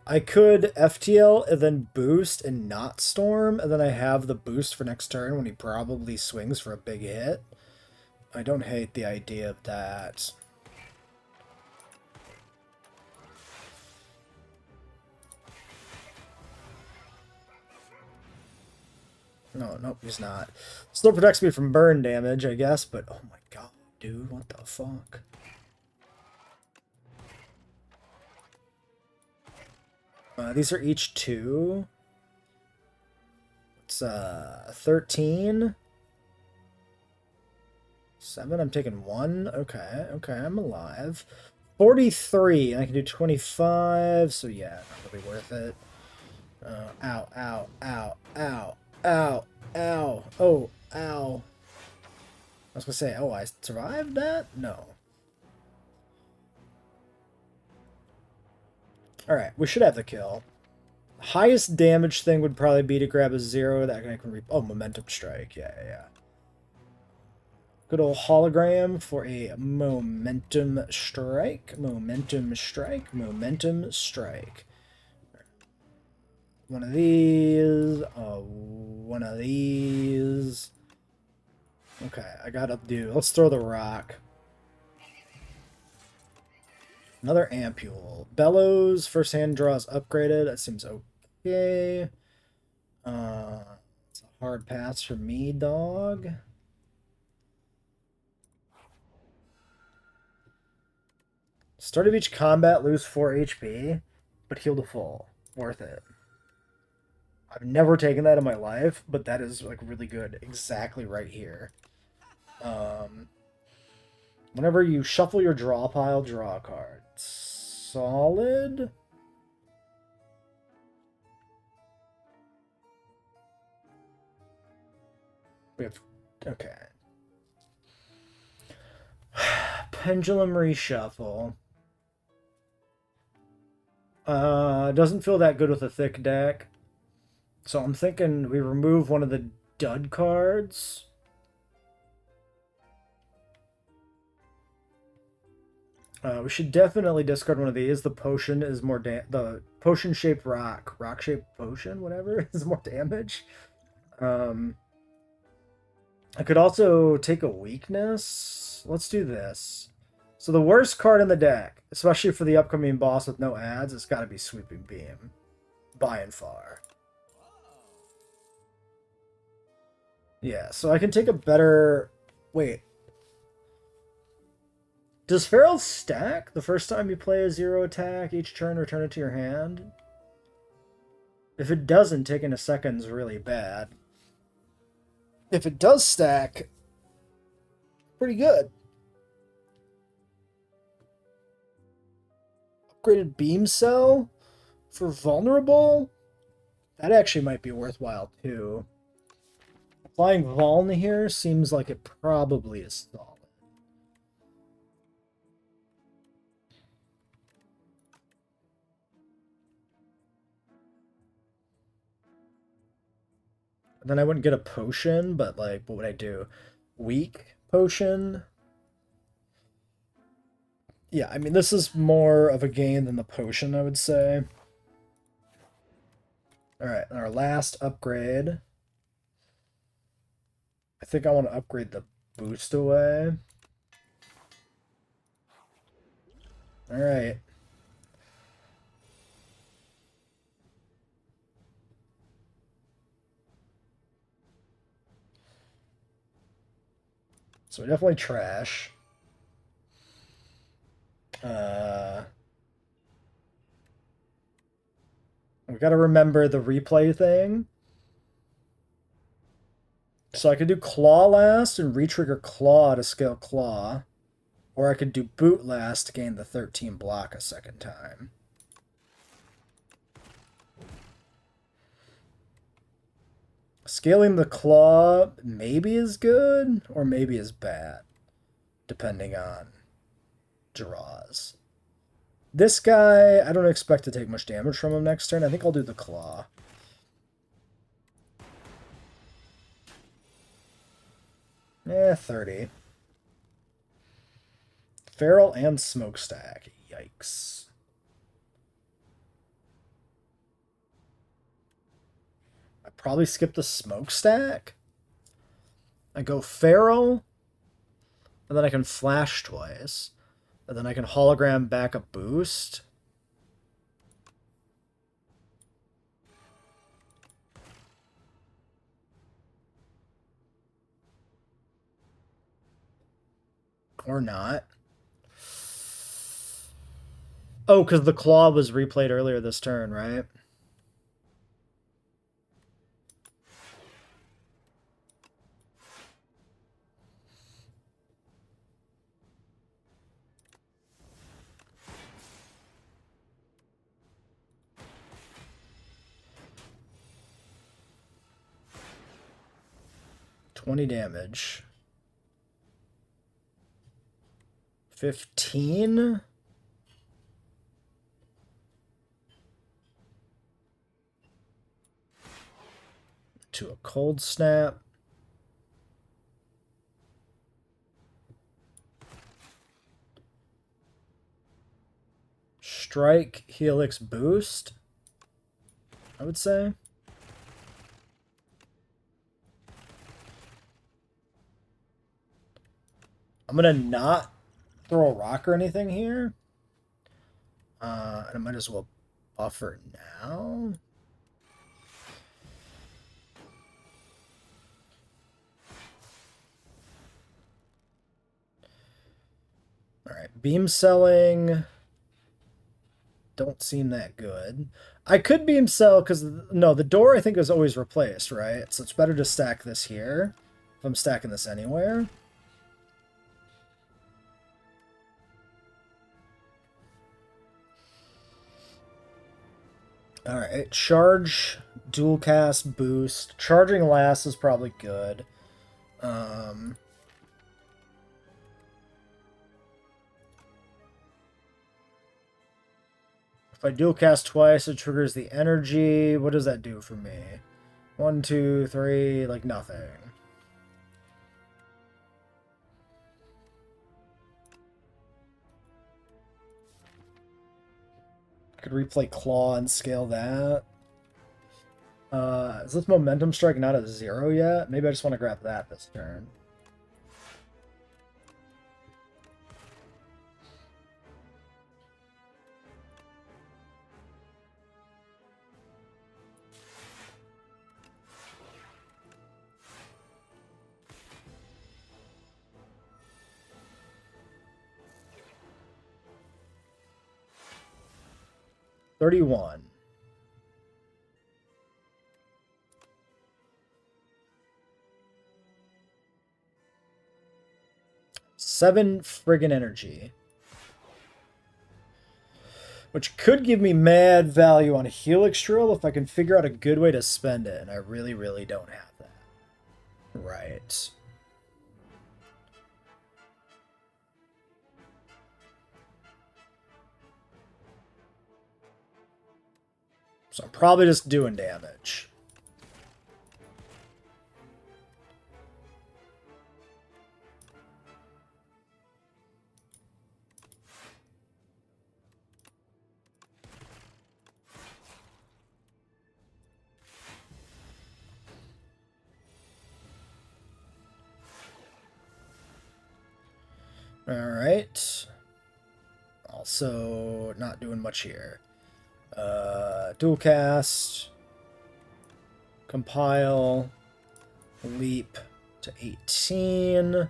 I could FTL and then boost and not Storm, and then I have the boost for next turn when he probably swings for a big hit. I don't hate the idea of that. No, nope, he's not. Still protects me from burn damage, I guess, but oh my god, dude, what the fuck? These are each 2. It's 13. 7, I'm taking 1. Okay, I'm alive. 43, I can do 25, so yeah, not really worth it. Ow. Oh, ow. I was gonna say, oh, I survived that? No. Alright, we should have the kill. Highest damage thing would probably be to grab a 0 that I can oh, Momentum Strike. Yeah. Good old hologram for a Momentum Strike. Momentum Strike. One of these. One of these. Okay, I got up, dude. Let's throw the rock. Another Ampule. Bellows, first hand draws upgraded. That seems okay. It's a hard pass for me, dog. Start of each combat, lose 4 HP, but heal to full. Worth it. I've never taken that in my life, but that is like really good. Exactly right here. Whenever you shuffle your draw pile, draw a card. Solid. We have... Okay. Pendulum reshuffle. Doesn't feel that good with a thick deck. So I'm thinking we remove one of the dud cards. We should definitely discard one of these. The potion is more the potion-shaped rock-shaped potion, whatever, is more damage. I could also take a weakness. Let's do this. So the worst card in the deck, especially for the upcoming boss with no ads, it's got to be Sweeping Beam. By and far. Yeah, so I can take a better... Wait. Does Feral stack the first time you play a 0 attack? Each turn, return it to your hand? If it doesn't, taking a second's really bad. If it does stack, pretty good. Upgraded Beam Cell for Vulnerable? That actually might be worthwhile, too. Applying Vuln here seems like it probably is solid. Then I wouldn't get a potion, but like, what would I do? Weak potion? Yeah, I mean, this is more of a gain than the potion, I would say. Alright, our last upgrade. I think I want to upgrade the boost away. Alright. So definitely trash. We gotta remember the replay thing. So I could do Claw last and retrigger Claw to scale Claw. Or I could do Boot last to gain the 13 block a second time. Scaling the Claw maybe is good, or maybe is bad, depending on draws. This guy, I don't expect to take much damage from him next turn. I think I'll do the Claw. Eh, 30. Feral and Smokestack. Yikes. I probably skip the Smokestack. I go Feral, and then I can flash twice. And then I can hologram back a boost. Or not. Oh, because the Claw was replayed earlier this turn, right? $20 damage. 15? To a Cold Snap. Strike, Helix, Boost, I would say. I'm going to not throw a rock or anything here. And I might as well buffer now. Alright, beam selling. Don't seem that good. I could beam sell because, no, the door I think is always replaced, right? So it's better to stack this here if I'm stacking this anywhere. Alright, charge, dual cast, boost. Charging last is probably good. If I dual cast twice, it triggers the energy. What does that do for me? 1, 2, 3, like nothing. I could replay Claw and scale that. Is this Momentum Strike not at 0 yet? Maybe I just want to grab that this turn. $31. Seven friggin' energy. Which could give me mad value on a Helix Drill if I can figure out a good way to spend it, and I really, really don't have that. Right. So I'm probably just doing damage. Alright. Also, not doing much here. Dual cast. Compile. Leap to 18.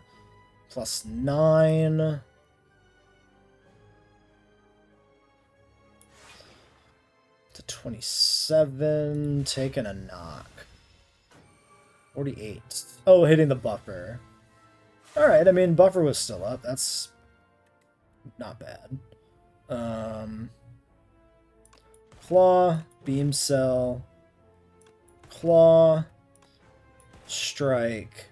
Plus 9. To 27. Taking a knock. 48. Oh, hitting the buffer. Alright, I mean, buffer was still up. That's not bad. Claw, beam cell, claw, strike.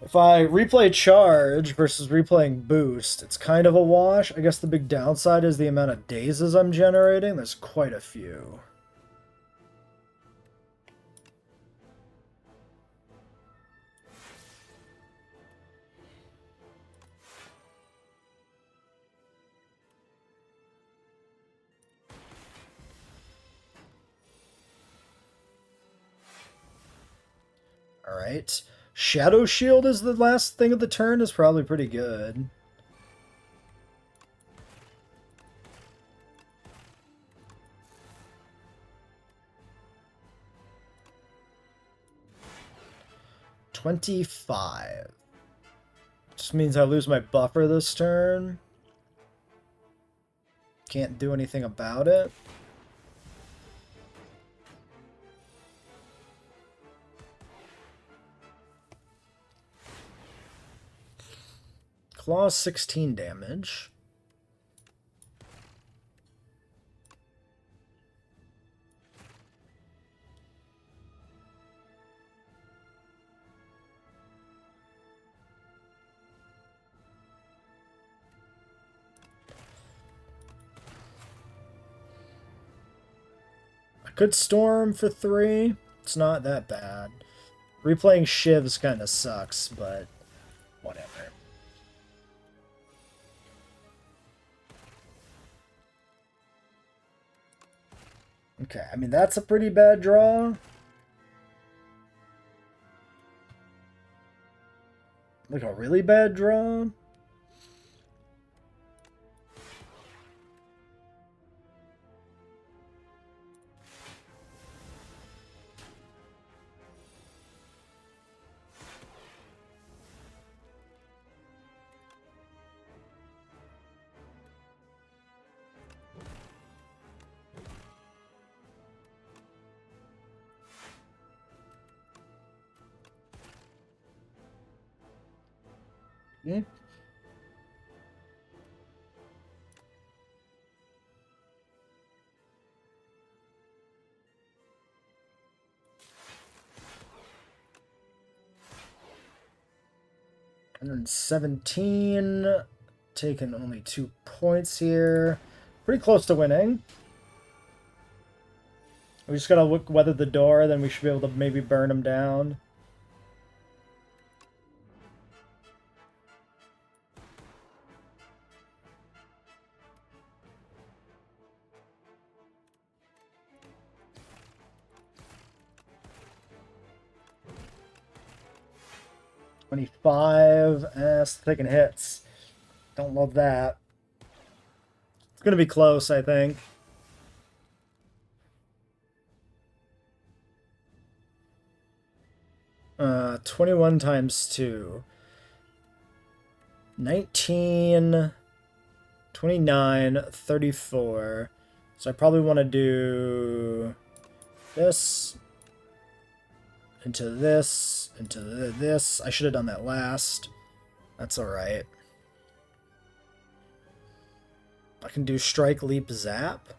If I replay charge versus replaying boost, it's kind of a wash. I guess the big downside is the amount of dazes I'm generating. There's quite a few. Alright. Shadow Shield is the last thing of the turn is probably pretty good. $25. Just means I lose my buffer this turn. Can't do anything about it. Claw 16 damage. I could storm for 3. It's not that bad. Replaying shivs kind of sucks, but whatever. Okay, I mean, that's a pretty bad draw. Like a really bad draw. 117. Taking only 2 points here. Pretty close to winning. We just gotta weather the door, then we should be able to maybe burn them down. $25. Taking hits. Don't love that. It's gonna be close, I think. Uh, 21 times 2. 19, 29, 34. So I probably want to do this, into this, into this. I should have done that last. That's alright. I can do strike, leap, zap.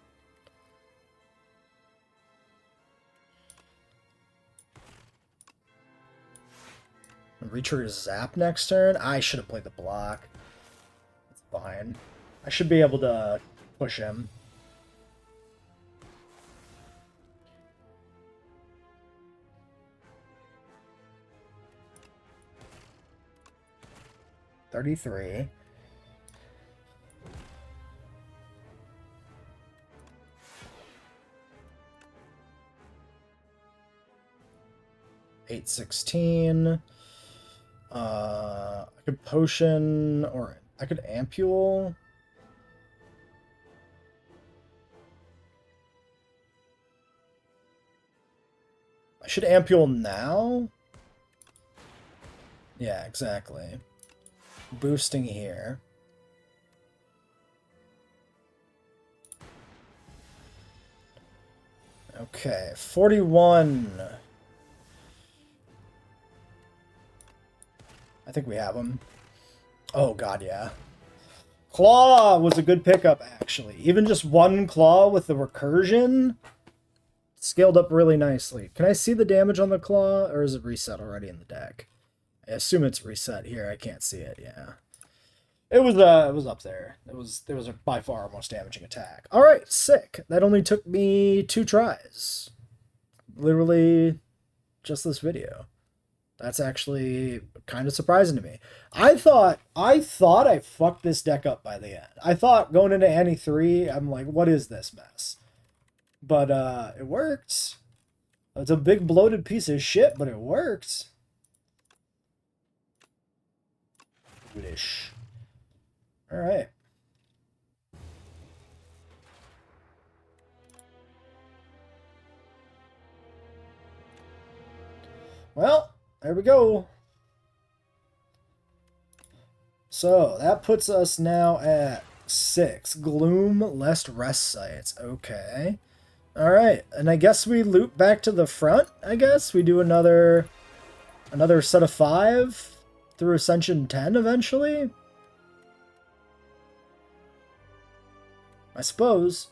Retrigger zap next turn. I should have played the block. It's fine. I should be able to push him. $33. $8.16. I could potion, or I could ampule. I should ampule now. Yeah, exactly. Boosting here. Okay, 41. I think we have him. Oh god, yeah. Claw was a good pickup, actually. Even just one claw with the recursion scaled up really nicely. Can I see the damage on the claw, or is it reset already in the deck? I assume it's reset here. I can't see it. Yeah, it was up there. It was by far our most damaging attack. All right, sick. That only took me 2 tries. Literally, just this video. That's actually kind of surprising to me. I thought I fucked this deck up by the end. I thought going into Annie 3, I'm like, what is this mess? But it worked. It's a big bloated piece of shit, but it worked. Goodish. All right. Well, there we go. So that puts us now at 6. Gloom, less rest sites. Okay. All right, and I guess we loop back to the front. I guess we do another set of 5 through Ascension 10 eventually. I suppose.